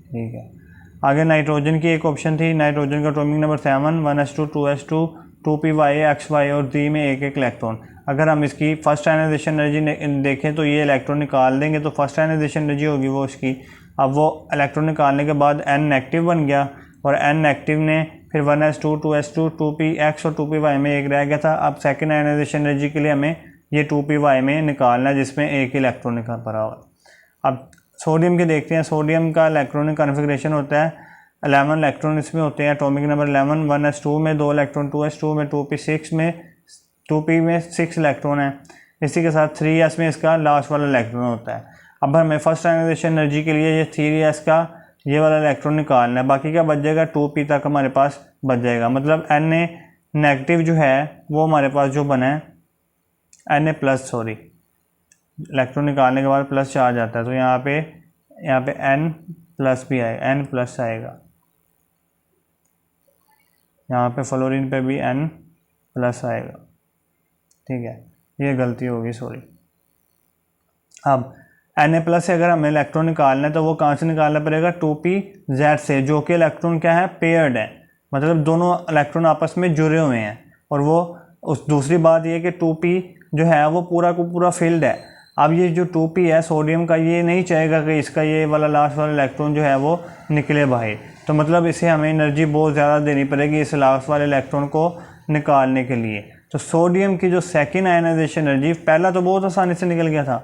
ठीक है। आगे नाइट्रोजन की एक ऑप्शन थी, नाइट्रोजन का atomic number 7, 1s2 2s2 2py xy और 3 में एक इलेक्ट्रॉन। अगर हम इसकी फर्स्ट आयनाइजेशन एनर्जी देखें तो ये इलेक्ट्रॉन निकाल देंगे तो फर्स्ट आयनाइजेशन एनर्जी होगी वो उसकी। अब वो इलेक्ट्रॉन निकालने के बाद n नेगेटिव बन गया और n नेगेटिव ने फिर 1s2 2s2 2px और 2py में एक रह गया था। अब सेकेंड आयनाइजेशन एनर्जी के लिए हमें ये 2py में निकालना है जिसमें एक इलेक्ट्रॉन निकाल पड़ा हुआ। अब सोडियम के देखते हैं। सोडियम का इलेक्ट्रॉनिक कॉन्फ़िगरेशन होता है 11 इलेक्ट्रॉन इसमें होते हैं, एटॉमिक नंबर 11, 1s2 में 2 इलेक्ट्रॉन, 2s2 में 2p6 में 2p में 6 इलेक्ट्रॉन है। इसी के साथ 3s में इसका लास्ट वाला इलेक्ट्रॉन होता है। अब हमें फर्स्ट आयनाइजेशन एनर्जी के लिए ये 3s का ये वाला इलेक्ट्रॉन निकालना है, बाकी क्या बच जाएगा 2p तक हमारे पास बच जाएगा। मतलब Na नेगेटिव जो है वो हमारे पास जो बना है Na प्लस, सॉरी इलेक्ट्रॉन निकालने के बाद प्लस चार्ज आता है तो यहाँ पे N प्लस भी आएगा, N प्लस आएगा। यहाँ पे फ्लोरीन पे भी N प्लस आएगा, ठीक है। ये गलती होगी, सॉरी। अब Na प्लस से अगर हमें इलेक्ट्रॉन निकालना है तो वो कहाँ से निकालना पड़ेगा, 2pz से, जो कि इलेक्ट्रॉन क्या है, पेयर्ड है, मतलब दोनों इलेक्ट्रॉन आपस में जुड़े हुए हैं। और वो उस दूसरी बात ये कि 2p जो है वो पूरा को पूरा फील्ड है। अब ये जो 2p है सोडियम का, ये नहीं चाहेगा कि इसका ये वाला लास्ट वाला इलेक्ट्रॉन जो है वो निकले बाहर, तो मतलब इसे हमें एनर्जी बहुत ज़्यादा देनी पड़ेगी इस लास्ट वाले इलेक्ट्रॉन को निकालने के लिए। तो सोडियम की जो सेकेंड आयनाइजेशन एनर्जी, पहला तो बहुत आसानी से निकल गया था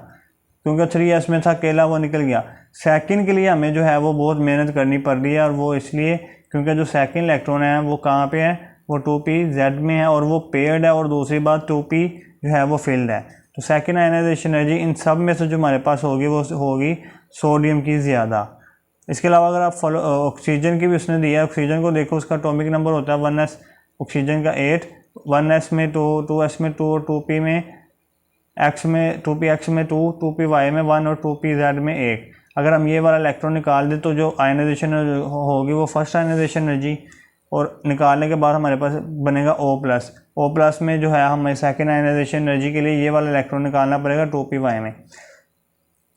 क्योंकि 3s में था, अकेला वो निकल गया। सेकंड के लिए हमें जो है वो बहुत मेहनत करनी पड़ रही है, और वो इसलिए क्योंकि जो सेकंड इलेक्ट्रॉन है वो कहाँ पे है, वो 2pz में है और वो पेयर्ड है, और दूसरी बात 2p जो है वो फील्ड है। तो सेकंड आयनाइजेशन एनर्जी इन सब में से जो हमारे पास होगी वो होगी सोडियम की ज़्यादा। इसके अलावा अगर आप ऑक्सीजन की भी उसने दिया है, ऑक्सीजन को देखो, उसका एटॉमिक नंबर होता है 1s, ऑक्सीजन का 8, 1s में 2, 2s में 2 और 2p में x में 2px में 2, 2py में 1 और 2pz में 1। अगर हम ये वाला इलेक्ट्रॉन निकाल दें तो जो आयनाइजेशन होगी वो फर्स्ट आयनाइजेशन एनर्जी, और निकालने के बाद हमारे पास बनेगा O प्लस में जो है हमें सेकेंड आयनाइजेशन एनर्जी के लिए ये वाला इलेक्ट्रॉन निकालना पड़ेगा 2py में।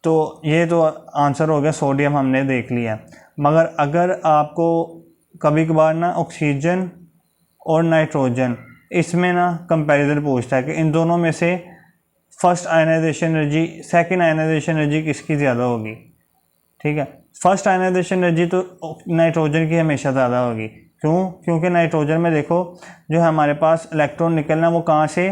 तो ये तो आंसर हो गया, सोडियम हमने देख लिया। मगर अगर आपको कभी कभार ना ऑक्सीजन और नाइट्रोजन इसमें ना कंपैरिजन पूछता है कि इन दोनों में से first ionization energy second ionisation energy किसकी ज़्यादा होगी, ठीक है। फर्स्ट आयनाइजेशन एनर्जी तो नाइट्रोजन की हमेशा ज़्यादा होगी। क्यों? क्योंकि नाइट्रोजन में देखो जो है हमारे पास इलेक्ट्रॉन निकलना वो कहाँ से,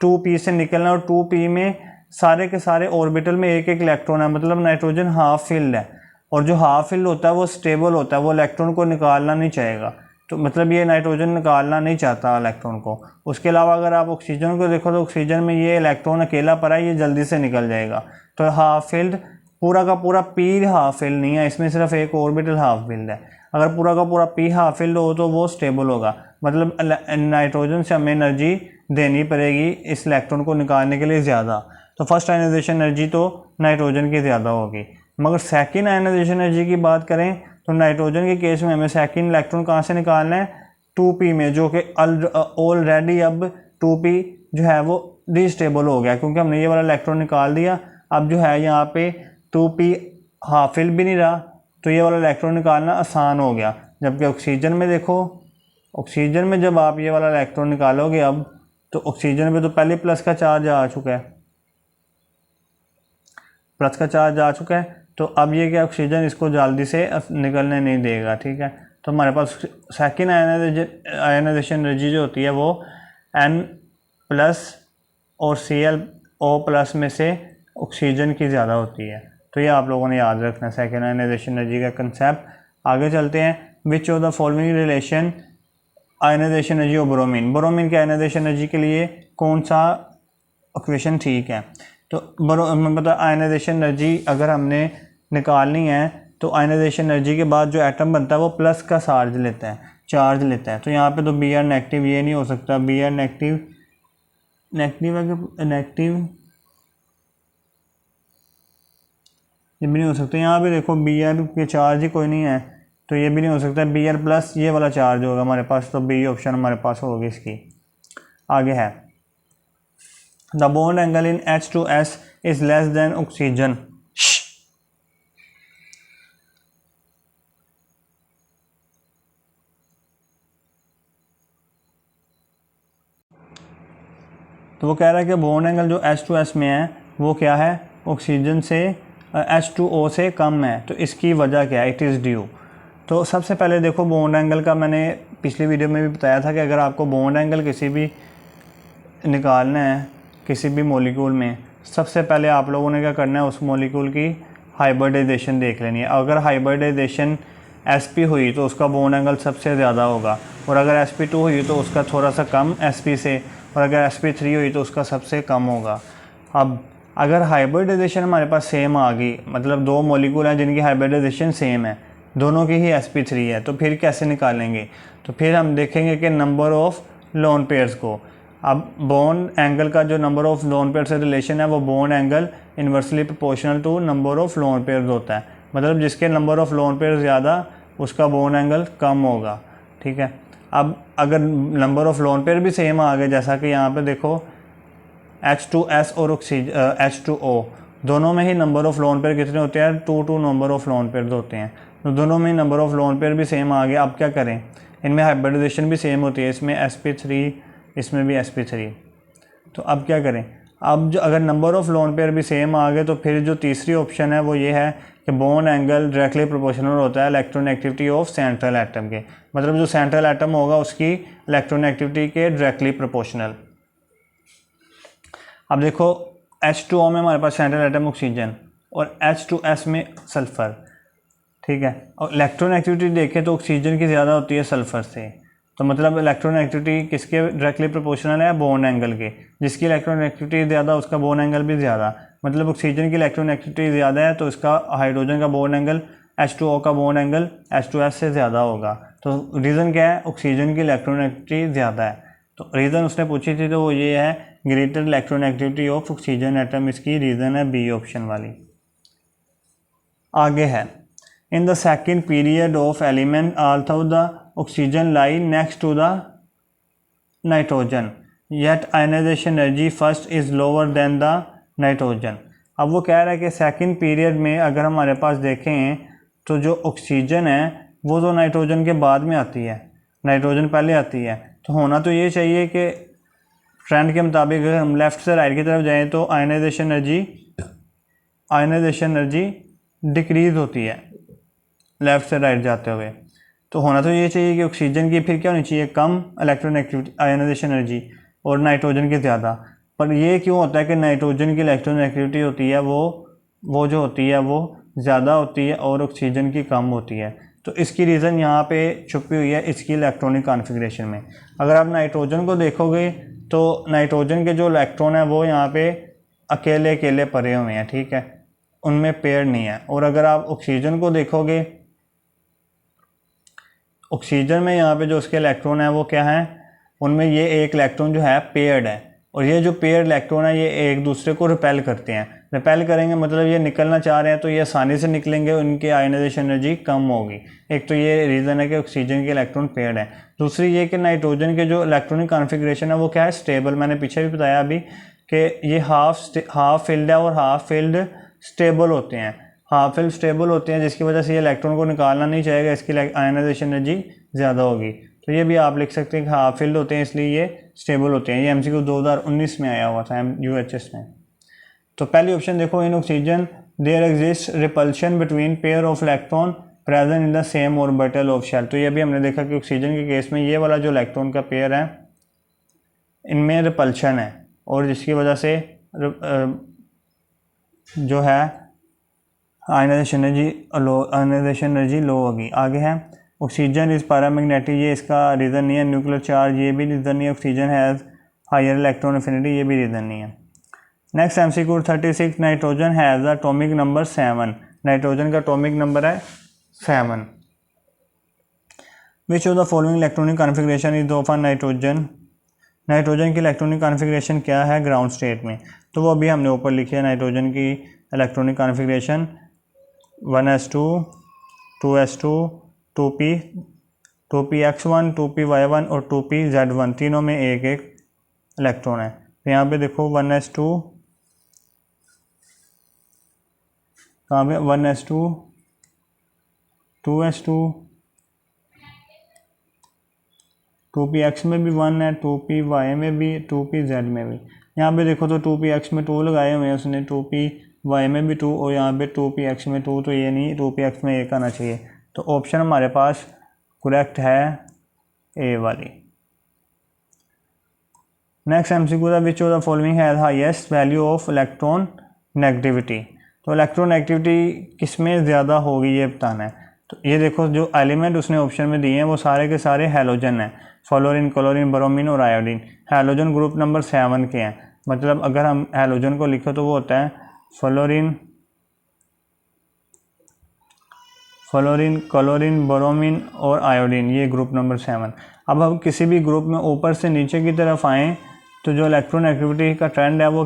2p से निकलना, और 2p में सारे के सारे ऑर्बिटल में एक एक इलेक्ट्रॉन है, मतलब नाइट्रोजन हाफ फिल्ड है। और जो हाफ फिल्ड होता है वो स्टेबल होता है, वो इलेक्ट्रॉन को निकालना नहीं चाहेगा, तो मतलब ये नाइट्रोजन निकालना नहीं चाहता इलेक्ट्रॉन को। उसके अलावा अगर आप ऑक्सीजन को देखो तो ऑक्सीजन में ये इलेक्ट्रॉन अकेला पड़ा है, ये जल्दी से निकल जाएगा। तो हाफ फिल्ड पूरा का पूरा p हाफ फिल्ड नहीं है, इसमें सिर्फ एक ऑर्बिटल हाफ फिल्ड है। अगर पूरा का पूरा p हाफ फिल्ड हो तो वो स्टेबल होगा, मतलब नाइट्रोजन से हमें एनर्जी देनी पड़ेगी इस इलेक्ट्रॉन को निकालने के लिए ज़्यादा। तो फर्स्ट आयनाइजेशन एनर्जी तो नाइट्रोजन की ज़्यादा होगी। मगर सेकेंड आयनाइजेशन एनर्जी की बात करें तो नाइट्रोजन के केस में हमें सेकेंड इलेक्ट्रॉन कहाँ से निकालना है, 2p में, जो कि ऑलरेडी अब 2p जो है वो रीस्टेबल हो गया क्योंकि हमने ये वाला इलेक्ट्रॉन निकाल दिया। अब जो है यहाँ पे 2p हाफिल भी नहीं रहा, तो ये वाला इलेक्ट्रॉन निकालना आसान हो गया। जबकि ऑक्सीजन में देखो, ऑक्सीजन में जब आप ये वाला इलेक्ट्रॉन निकालोगे अब, तो ऑक्सीजन में तो पहले प्लस का चार्ज आ चुका है, प्लस का चार्ज आ चुका है। तो अब ये क्या, ऑक्सीजन इसको जल्दी से निकलने नहीं देगा, ठीक है। तो हमारे पास सेकेंड आयनाइजेशन एनर्जी जो होती है वो N+ और ClO+ में से ऑक्सीजन की ज़्यादा होती है। तो ये आप लोगों ने याद रखना सेकेंड आयनाइजेशन एनर्जी का कंसेप्ट। आगे चलते हैं। Which of the following relation ionisation energy और ब्रोमीन, ब्रोमीन के आयनाइजेशन एनर्जी के लिए कौन सा इक्वेशन ठीक है। तो मतलब आयनाइजेशन एनर्जी अगर हमने निकालनी है तो आयनाइजेशन एनर्जी के बाद जो एटम बनता है वो प्लस का चार्ज लेता है। तो यहाँ पे तो Br नेगेटिव ये नहीं हो सकता, Br नेगेटिव ये भी नहीं हो सकता। यहाँ पे देखो Br के चार्ज ही कोई नहीं है, तो ये भी नहीं हो सकता। Br+ ये वाला चार्ज होगा हमारे पास, तो बी ऑप्शन हमारे पास होगी इसकी। आगे है the bond angle in H2S is less than oxygen. तो वो कह रहा है कि बॉन्ड एंगल जो H2S में है वो क्या है, ऑक्सीजन से H2O से कम है। तो इसकी वजह क्या है, इट इज़ ड्यू। तो सबसे पहले देखो बॉन्ड एंगल का मैंने पिछली वीडियो में भी बताया था कि अगर आपको बॉन्ड एंगल किसी भी निकालना है किसी भी मॉलिक्यूल में, सबसे पहले आप लोगों ने क्या करना है, उस मॉलिक्यूल की हाइब्रिडाइजेशन देख लेनी है। अगर हाइब्रिडाइजेशन sp हुई तो उसका बॉन्ड एंगल सबसे ज़्यादा होगा, और अगर sp2 हुई तो उसका थोड़ा सा कम sp से, और अगर sp3 हुई तो उसका सबसे कम होगा। अब अगर हाइब्रिडाइजेशन हमारे पास सेम आ गई, मतलब दो मॉलिक्यूल हैं जिनकी हाइब्रिडाइजेशन सेम है, दोनों की ही sp3 है, तो फिर कैसे निकालेंगे। तो फिर हम देखेंगे कि नंबर ऑफ़ लोन पेयर्स को। अब बॉन्ड एंगल का जो नंबर ऑफ़ लोन पेयर से रिलेशन है वो bond angle inversely proportional to number of lone pairs होता है। मतलब जिसके नंबर ऑफ़ लोन पेयर ज़्यादा उसका बॉन्ड एंगल कम होगा, ठीक है। अब अगर नंबर ऑफ़ लोन पेयर भी सेम आ गए, जैसा कि यहाँ पे देखो H2S और H2O दोनों में ही नंबर ऑफ़ लोन पेयर कितने होते हैं, 2 नंबर ऑफ़ लोन पेयर होते हैं। तो दोनों में ही नंबर ऑफ़ लोन पेयर भी सेम आ गए। अब क्या करें, इनमें हाइब्रिडाइजेशन भी सेम होती है, इसमें sp3 इसमें भी sp3। तो अब क्या करें, अब जो अगर नंबर ऑफ़ लोन पेयर भी सेम आ गए तो फिर जो तीसरी ऑप्शन है वो ये है कि बॉन्ड एंगल डायरेक्टली प्रोपोर्शनल होता है इलेक्ट्रोनेगेटिविटी ऑफ सेंट्रल एटम के। मतलब जो सेंट्रल एटम होगा उसकी इलेक्ट्रोनेगेटिविटी के डायरेक्टली प्रोपोर्शनल। अब देखो H2O में हमारे पास सेंट्रल एटम ऑक्सीजन और H2S में सल्फ़र, ठीक है। और इलेक्ट्रोनेगेटिविटी देखें तो ऑक्सीजन की ज़्यादा होती है सल्फ़र से। तो मतलब इलेक्ट्रोनेगेटिविटी किसके डायरेक्टली प्रोपोर्शनल है, बॉन्ड एंगल के। जिसकी इलेक्ट्रोनेगेटिविटी ज़्यादा उसका बॉन्ड एंगल भी ज़्यादा। मतलब ऑक्सीजन की इलेक्ट्रोनेगेटिविटी ज़्यादा है तो इसका हाइड्रोजन का बॉन्ड एंगल H2O का बॉन्ड एंगल H2S से ज़्यादा होगा। तो रीज़न क्या है, ऑक्सीजन की इलेक्ट्रोनेगेटिविटी ज़्यादा है। तो रीज़न उसने पूछी थी तो वो ये है greater electronegativity of oxygen atom, इसकी रीज़न है बी ऑप्शन वाली। आगे है in the second period of element although the oxygen lie next to the nitrogen yet ionization energy first is lower than the nitrogen. अब वो कह रहा है कि सेकंड पीरियड में अगर हमारे पास देखें तो जो ऑक्सीजन है वो तो नाइट्रोजन के बाद में आती है, नाइट्रोजन पहले आती है। तो होना तो ये चाहिए कि ट्रेंड के मुताबिक अगर हम लेफ़्ट से राइट की तरफ जाएँ तो आयनाइजेशन एनर्जी डिक्रीज़ होती है लेफ़्ट से राइट जाते हुए। तो होना तो ये चाहिए कि ऑक्सीजन की फिर क्या होनी चाहिए, कम इलेक्ट्रोनेगेटिविटी आयनाइजेशन एनर्जी और नाइट्रोजन की ज़्यादा। पर ये क्यों होता है कि नाइट्रोजन की इलेक्ट्रोनेगेटिविटी होती है वो जो होती है वो ज़्यादा होती है और ऑक्सीजन की कम होती है। तो इसकी रीज़न यहाँ पे छुपी हुई है इसकी इलेक्ट्रॉनिक कॉन्फ़िगरेशन में। अगर आप नाइट्रोजन को देखोगे तो नाइट्रोजन के जो इलेक्ट्रॉन है वो यहाँ पे अकेले अकेले पड़े हुए हैं, ठीक है, उनमें पेयर नहीं है। और अगर आप ऑक्सीजन को देखोगे, ऑक्सीजन में यहाँ पे जो उसके इलेक्ट्रॉन है वो क्या है, उनमें ये एक इलेक्ट्रॉन जो है पेयर्ड है, और ये जो पेयर्ड इलेक्ट्रॉन है ये एक दूसरे को रिपेल करते हैं। रिपेल करेंगे मतलब ये निकलना चाह रहे हैं तो ये आसानी से निकलेंगे, उनकी आयनाइजेशन एनर्जी कम होगी। एक तो ये रीज़न है कि ऑक्सीजन के इलेक्ट्रॉन पेयर्ड है। दूसरी ये कि नाइट्रोजन के जो इलेक्ट्रॉनिक कॉन्फ़िगरेशन है वो क्या है, स्टेबल। मैंने पीछे भी बताया अभी कि ये हाफ फिल्ड है और हाफ फिल्ड स्टेबल होते हैं। हाफ फिल्ड स्टेबल होते हैं जिसकी वजह से ये इलेक्ट्रॉन को निकालना नहीं चाहेगा, इसकी आयनाइजेशन एनर्जी ज़्यादा होगी। तो ये भी आप लिख सकते हैं कि हाफ फिल्ड होते हैं इसलिए ये स्टेबल होते हैं। ये MCQ 2019 में आया हुआ था UHS में। तो पहली ऑप्शन देखो, in oxygen there exist repulsion between pair of electron present in the same orbital of shell. तो ये भी हमने देखा कि ऑक्सीजन के केस में ये वाला जो इलेक्ट्रॉन का पेयर है इनमें रिपल्शन है और जिसकी वजह से जो है आयनाइजेशन एनर्जी लो होगी। आगे है ऑक्सीजन इज़ पैरामैग्नेटिक, ये इसका रीज़न नहीं है। न्यूक्लियर चार्ज, ये भी रीज़न नहीं है। Oxygen has higher electron affinity, ये भी रीज़न नहीं है। Next MCQ 36, nitrogen has the atomic number 7। Nitrogen का एटॉमिक नंबर है 7। Which of the following electronic configuration is of nitrogen. Nitrogen की इलेक्ट्रॉनिक कॉन्फ़िगरेशन क्या है ग्राउंड स्टेट में, तो वो अभी हमने ऊपर लिखी है। नाइट्रोजन की electronic configuration 1s2 2s2 2p 2px1 2py1 और 2pz1, तीनों में एक एक इलेक्ट्रॉन है। तो यहाँ पे देखो 1s2 कहाँ पे 1s2 2s2 2px में भी 1 है, 2py में भी, 2pz में भी। यहाँ पे देखो तो 2px में 2 लगाए हुए हैं उसने, 2py में भी 2 और यहाँ पे 2px में 2, तो ये नहीं 2px में 1 आना चाहिए। तो ऑप्शन हमारे पास करेक्ट है ए वाली। नेक्स्ट MCQ था, विच of the following has highest value of electron negativity. तो इलेक्ट्रॉन नेगेटिविटी किस में ज़्यादा होगी ये बताना है। तो ये देखो जो एलिमेंट उसने ऑप्शन में दिए हैं वो सारे के सारे हैलोजन हैं, फ्लोरीन, क्लोरीन, ब्रोमीन और आयोडीन। हैलोजन ग्रुप नंबर 7 के हैं। मतलब अगर हम हैलोजन को लिखो तो वो होता है फ्लोरीन, क्लोरीन, ब्रोमीन और आयोडीन, ये ग्रुप नंबर 7। अब हम किसी भी ग्रुप में ऊपर से नीचे की तरफ आएँ तो जो इलेक्ट्रॉन एक्टिविटी का ट्रेंड है वो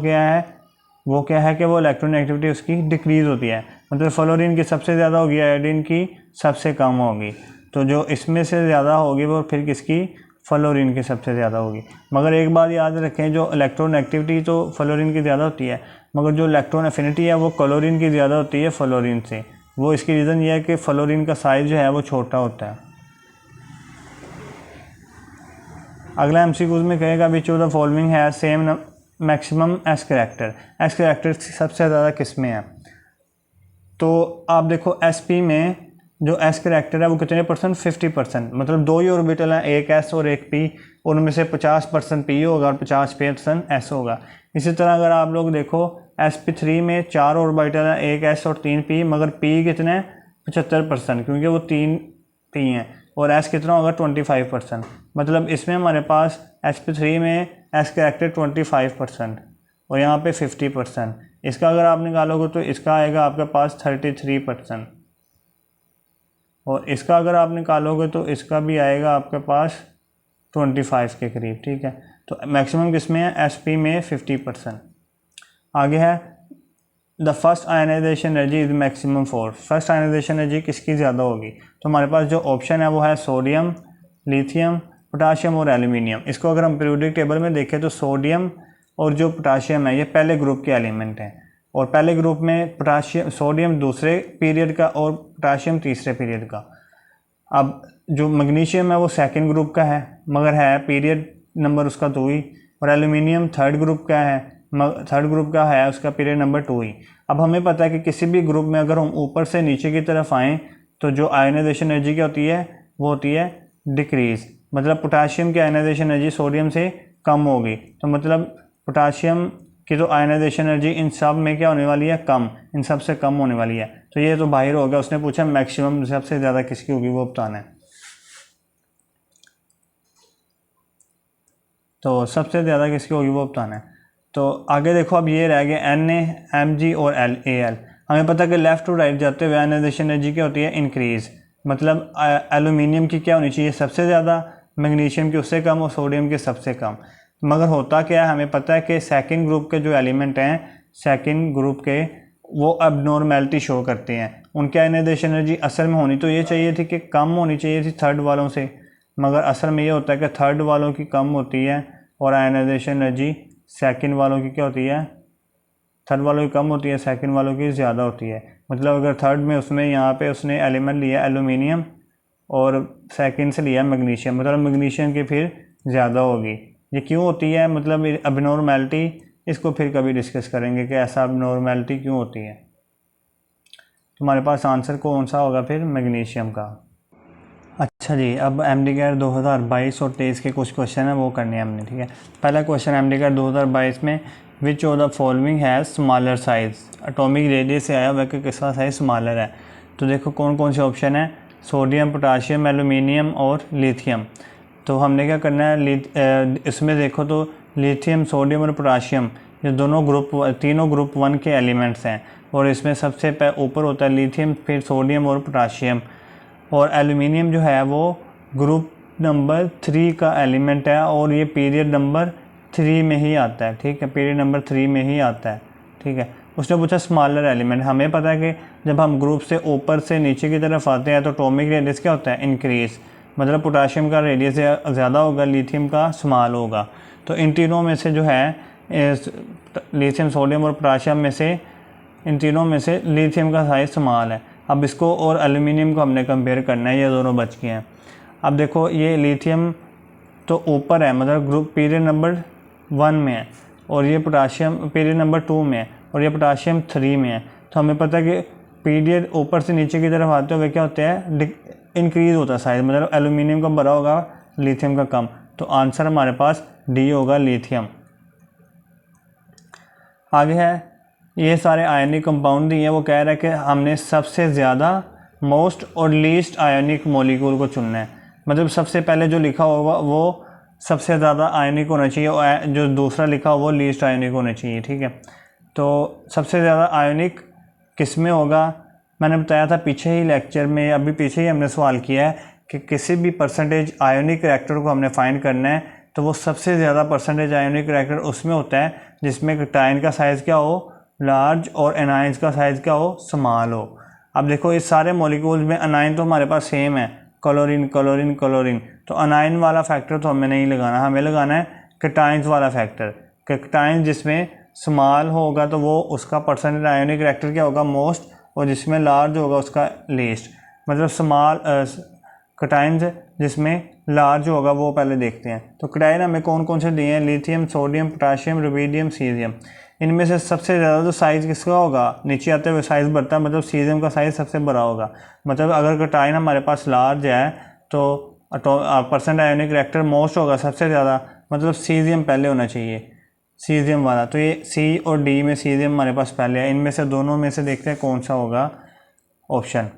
क्या है कि वो इलेक्ट्रॉन एक्टिविटी उसकी डिक्रीज़ होती है। मतलब फ्लोरीन की सबसे ज़्यादा होगी, आयोडीन की सबसे कम होगी। तो जो इसमें से ज़्यादा होगी वो फिर किसकी, फ्लोरीन की सबसे ज़्यादा होगी। मगर एक बात याद रखें, जो इलेक्ट्रॉन एक्टिविटी तो फ्लोरीन की ज़्यादा होती है, मगर जो इलेक्ट्रॉन एफिनिटी है वो क्लोरीन की ज़्यादा होती है फ्लोरीन से। वो इसकी रीज़न ये है कि फ्लोरीन का साइज़ जो है वो छोटा होता है। अगला MCQ में कहेगा विच ऑफ द फॉलोइंग है same maximum S character. S character सबसे ज़्यादा किस में है। तो आप देखो SP में जो एस कैरेक्टर है वो कितने परसेंट, 50%। मतलब 2 ही ऑर्बिटल हैं, एक S और एक P, उनमें से 50% P होगा और 50% S होगा। इसी तरह अगर आप लोग देखो SP3 में 4 ऑर्बिटल हैं, एक S और 3 P, मगर P कितने 75% क्योंकि वो 3 P हैं, और S कितना होगा 25%। मतलब इसमें हमारे पास SP3 में S कैरेक्टर 25% और यहाँ पे 50%। इसका अगर आप निकालोगे तो इसका आएगा आपके पास 33%, और इसका अगर आप निकालोगे तो इसका भी आएगा आपके पास 25 के करीब। ठीक है, तो मैक्सिमम किस में है, SP में 50%। आगे है the first ionization energy is maximum for. First ionization energy किसकी ज़्यादा होगी। तो हमारे पास जो ऑप्शन है वो है सोडियम, लिथियम, पोटाशियम और एल्यूमिनियम। इसको अगर हम पीरियोडिक टेबल में देखें तो सोडियम और जो पोटाशियम है ये पहले ग्रुप के एलिमेंट हैं, और पहले ग्रुप में सोडियम दूसरे पीरियड का और पोटाशियम तीसरे पीरियड का। अब जो मैग्नीशियम है वो सेकंड ग्रुप का है, मगर है पीरियड नंबर उसका 2 ही, और एल्यूमिनियम थर्ड ग्रुप का है, थर्ड ग्रुप का है उसका पीरियड नंबर 2 ही। अब हमें पता है कि किसी भी ग्रुप में अगर हम ऊपर से नीचे की तरफ आएँ तो जो आयनाइजेशन एनर्जी क्या होती है वो होती है डिक्रीज़। मतलब पोटाशियम की आयनाइजेशन एनर्जी सोडियम से कम होगी, तो मतलब पोटाशियम की तो आयनाइजेशन एनर्जी इन सब में क्या होने वाली है, कम, इन सब से कम होने वाली है। तो ये तो बाहर हो गया। उसने पूछा मैक्सिमम सबसे ज़्यादा किसकी होगी वो बताना है। तो सबसे ज़्यादा किसकी होगी वो बताना है। तो आगे देखो अब ये रह गए Na, Mg और Al। हमें पता है कि लेफ़्ट टू राइट जाते हुए आयनाइजेशन एनर्जी क्या होती है, इंक्रीज़। मतलब एल्यूमिनियम की क्या होनी चाहिए सबसे ज़्यादा, मैग्नीशियम की उससे कम और सोडियम की सबसे कम। मगर होता क्या है, हमें पता है कि सेकंड ग्रुप के जो एलिमेंट हैं सेकंड ग्रुप के वो अबनॉर्मेलिटी शो करते हैं। उनकी आयनाइजेशन एनर्जी असल में होनी तो ये चाहिए थी कि कम होनी चाहिए थी थर्ड वालों से, मगर असल में ये होता है कि थर्ड वालों की कम होती है और आयनाइजेशन एनर्जी सेकंड वालों की क्या होती है, थर्ड वालों की कम होती है, सेकंड वालों की ज़्यादा होती है। मतलब अगर थर्ड में उसमें यहाँ पे उसने एलिमेंट लिया एलुमिनियम और सेकंड से लिया मैग्नीशियम, मतलब मैग्नीशियम की फिर ज़्यादा होगी। ये क्यों होती है, मतलब अबनॉर्मेलिटी, इसको फिर कभी डिस्कस करेंगे कि ऐसा अबनॉर्मेलिटी क्यों होती है। तुम्हारे पास आंसर कौन सा होगा फिर, मैग्नीशियम का। अच्छा जी, अब एमडी कैट 2022 और 23 के कुछ क्वेश्चन है वो करने हैं हमने, ठीक है। पहला क्वेश्चन एमडी कैट 2022 में विच of the following has smaller size, atomic radius से आया वह किसका साइज़ स्मॉलर है। तो देखो कौन कौन से ऑप्शन है, सोडियम, पोटाशियम, एलुमिनियम और लिथियम। तो हमने क्या करना है, इसमें देखो तो लिथियम, सोडियम और पोटाशियम ये दोनों तीनों ग्रुप 1 के एलिमेंट्स हैं, और इसमें सबसे ऊपर होता है लिथियम, फिर सोडियम और पोटाशियम, और एलुमिनियम जो है वो ग्रुप नंबर 3 का एलिमेंट है, और ये पीरियड नंबर 3 में ही आता है, ठीक है, पीरियड नंबर 3 में ही आता है, ठीक है। उसने पूछा स्मॉलर एलिमेंट, हमें पता है कि जब हम ग्रुप से ऊपर से नीचे की तरफ आते हैं तो एटॉमिक रेडियस क्या होता है, इंक्रीज, मतलब पोटाशियम का रेडियस ज़्यादा होगा, लिथियम का स्मॉल होगा। तो इन तीनों में से जो है लिथियम, सोडियम और पोटाशियम में से, इन तीनों में से लिथियम का साइज़ स्मॉल है। अब इसको और एल्यूमिनियम को हमने कंपेयर करना है, ये दोनों बच गए हैं। अब देखो ये लिथियम तो ऊपर है, मतलब ग्रुप पीरियड नंबर 1 में है, और ये पोटाशियम पीरियड नंबर 2 में है, और ये पोटाशियम 3 में है। तो हमें पता है कि पीरियड ऊपर से नीचे की तरफ आते हुए क्या होते हैं, इंक्रीज़ होता है साइज़, मतलब एल्यूमिनियम का बड़ा होगा, लिथियम का कम। तो आंसर हमारे पास डी होगा, लिथियम। आगे है, ये सारे आयनिक कंपाउंड दिए हैं, वो कह रहा है कि हमने सबसे ज़्यादा मोस्ट और लीस्ट आयनिक मॉलिक्यूल को चुनना है, मतलब सबसे पहले जो लिखा होगा वो सबसे ज़्यादा आयनिक होना चाहिए, और जो दूसरा लिखा हो वो लीस्ट आयनिक होना चाहिए, ठीक है। तो सबसे ज़्यादा आयनिक किस में होगा, मैंने बताया था पीछे ही लेक्चर में, अभी पीछे ही हमने सवाल किया है कि किसी भी परसेंटेज आयनिक रिएक्टर को हमने फाइंड करना है, तो वो सबसे ज़्यादा परसेंटेज आयनिक रिएक्टर उसमें होता है जिसमें कैटायन का साइज़ क्या हो, लार्ज, और एनाइंस का साइज़ क्या हो, स्मॉल हो। अब देखो इस सारे मॉलिक्यूल्स में अनाइन तो हमारे पास सेम है, क्लोरीन क्लोरीन क्लोरीन, तो अनाइन वाला फैक्टर तो हमें नहीं लगाना, हमें लगाना है कैटायंस वाला फैक्टर। कैटायन जिसमें स्मॉल होगा तो वो उसका परसेंटेज आयनिक रिएक्टर क्या होगा, मोस्ट, और जिसमें लार्ज होगा उसका लीस्ट। मतलब स्मॉल कैटायंस जिसमें लार्ज होगा वो पहले देखते हैं। तो कैटायन हमें कौन कौन से दिए हैं, lithium, sodium, potassium, rubidium, caesium. इनमें से सबसे ज़्यादा जो साइज़ किसका होगा, नीचे आते हुए साइज़ बढ़ता है, मतलब सीजियम का साइज़ सबसे बड़ा होगा। मतलब अगर कैटायन हमारे पास लार्ज है तो परसेंट आयनिक रिएक्टर मोस्ट होगा सबसे ज़्यादा, मतलब सीजियम पहले होना चाहिए, सीजियम वाला। तो ये सी और डी में सीजियम हमारे पास पहले है, इनमें से दोनों में से देखते हैं कौन सा होगा ऑप्शन।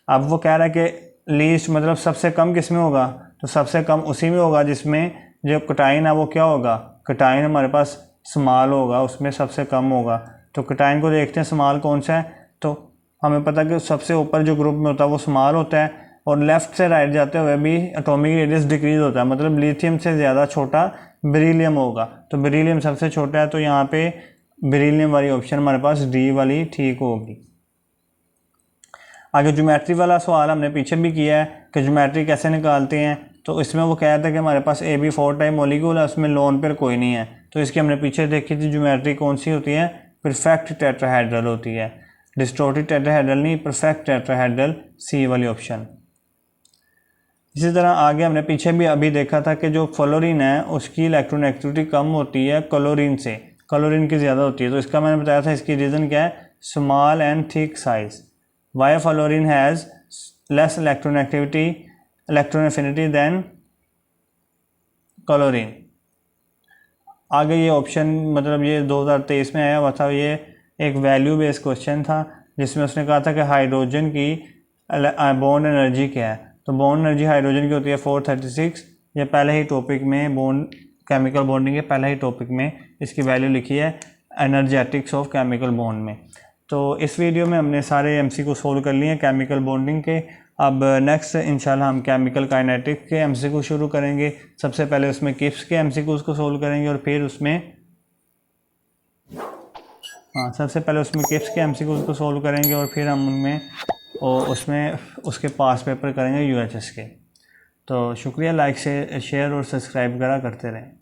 अब वो कह रहा है कि लीस्ट मतलब सबसे कम किस में होगा, तो सबसे कम उसी में होगा जिसमें जो कैटायन है वो क्या होगा, कैटायन हमारे पास स्मॉल होगा, उसमें सबसे कम होगा। तो कैटायन को देखते हैं स्मॉल कौन सा है, तो हमें पता है कि सबसे ऊपर जो ग्रुप में होता है वो स्मॉल होता है, और लेफ़्ट से राइट जाते हुए भी एटॉमिक रेडियस डिक्रीज होता है, मतलब लिथियम से ज़्यादा छोटा बेरिलियम होगा। तो बेरिलियम सबसे छोटा है, तो यहाँ पे बेरिलियम वाली ऑप्शन हमारे पास डी वाली ठीक होगी। आगे ज्योमेट्री वाला सवाल हमने पीछे भी किया है कि ज्योमेट्री कैसे निकालते हैं। तो इसमें वो कहता है कि हमारे पास AB4 टाइप मॉलिक्यूल है, उसमें लोन पेयर कोई नहीं है, तो इसकी हमने पीछे देखी थी ज्योमेट्री कौन सी होती है, परफेक्ट टेट्राहेड्रल होती है, डिस्टॉर्टेड टेट्राहेड्रल नहीं, परफेक्ट टेट्राहेड्रल, सी वाली ऑप्शन। इसी तरह आगे हमने पीछे भी अभी देखा था कि जो फ्लोरीन है उसकी इलेक्ट्रोनेगेटिविटी कम होती है क्लोरीन से, क्लोरीन की ज़्यादा होती है। तो इसका मैंने बताया था, इसकी रीज़न क्या है, small and thick size. Why fluorine has less electron affinity than chlorine. आगे ये ऑप्शन मतलब ये 2023 में आया हुआ था, ये एक वैल्यू बेस्ड क्वेश्चन था जिसमें उसने कहा था कि हाइड्रोजन की बॉन्ड एनर्जी क्या है। तो बॉन्ड एनर्जी हाइड्रोजन की होती है 436। ये पहले ही टॉपिक में बॉन्ड केमिकल बॉन्डिंग के पहले ही टॉपिक में इसकी वैल्यू लिखी है एनर्जेटिक्स ऑफ केमिकल बॉन्ड में। तो इस वीडियो में हमने सारे MCQ सोल्व कर लिए हैं केमिकल बॉन्डिंग के। अब नेक्स्ट इंशाल्लाह हम केमिकल काइनेटिक्स के MCQ शुरू करेंगे। सबसे पहले उसमें किप्स के MCQs को सोल्व करेंगे और फिर उसमें हाँ, सबसे पहले उसमें किप्स के एमसीक्यूज को सॉल्व करेंगे और फिर हम उनमें और उसमें उसके पास पेपर करेंगे यूएचएस के। तो शुक्रिया, लाइक से शेयर और सब्सक्राइब करा करते रहें।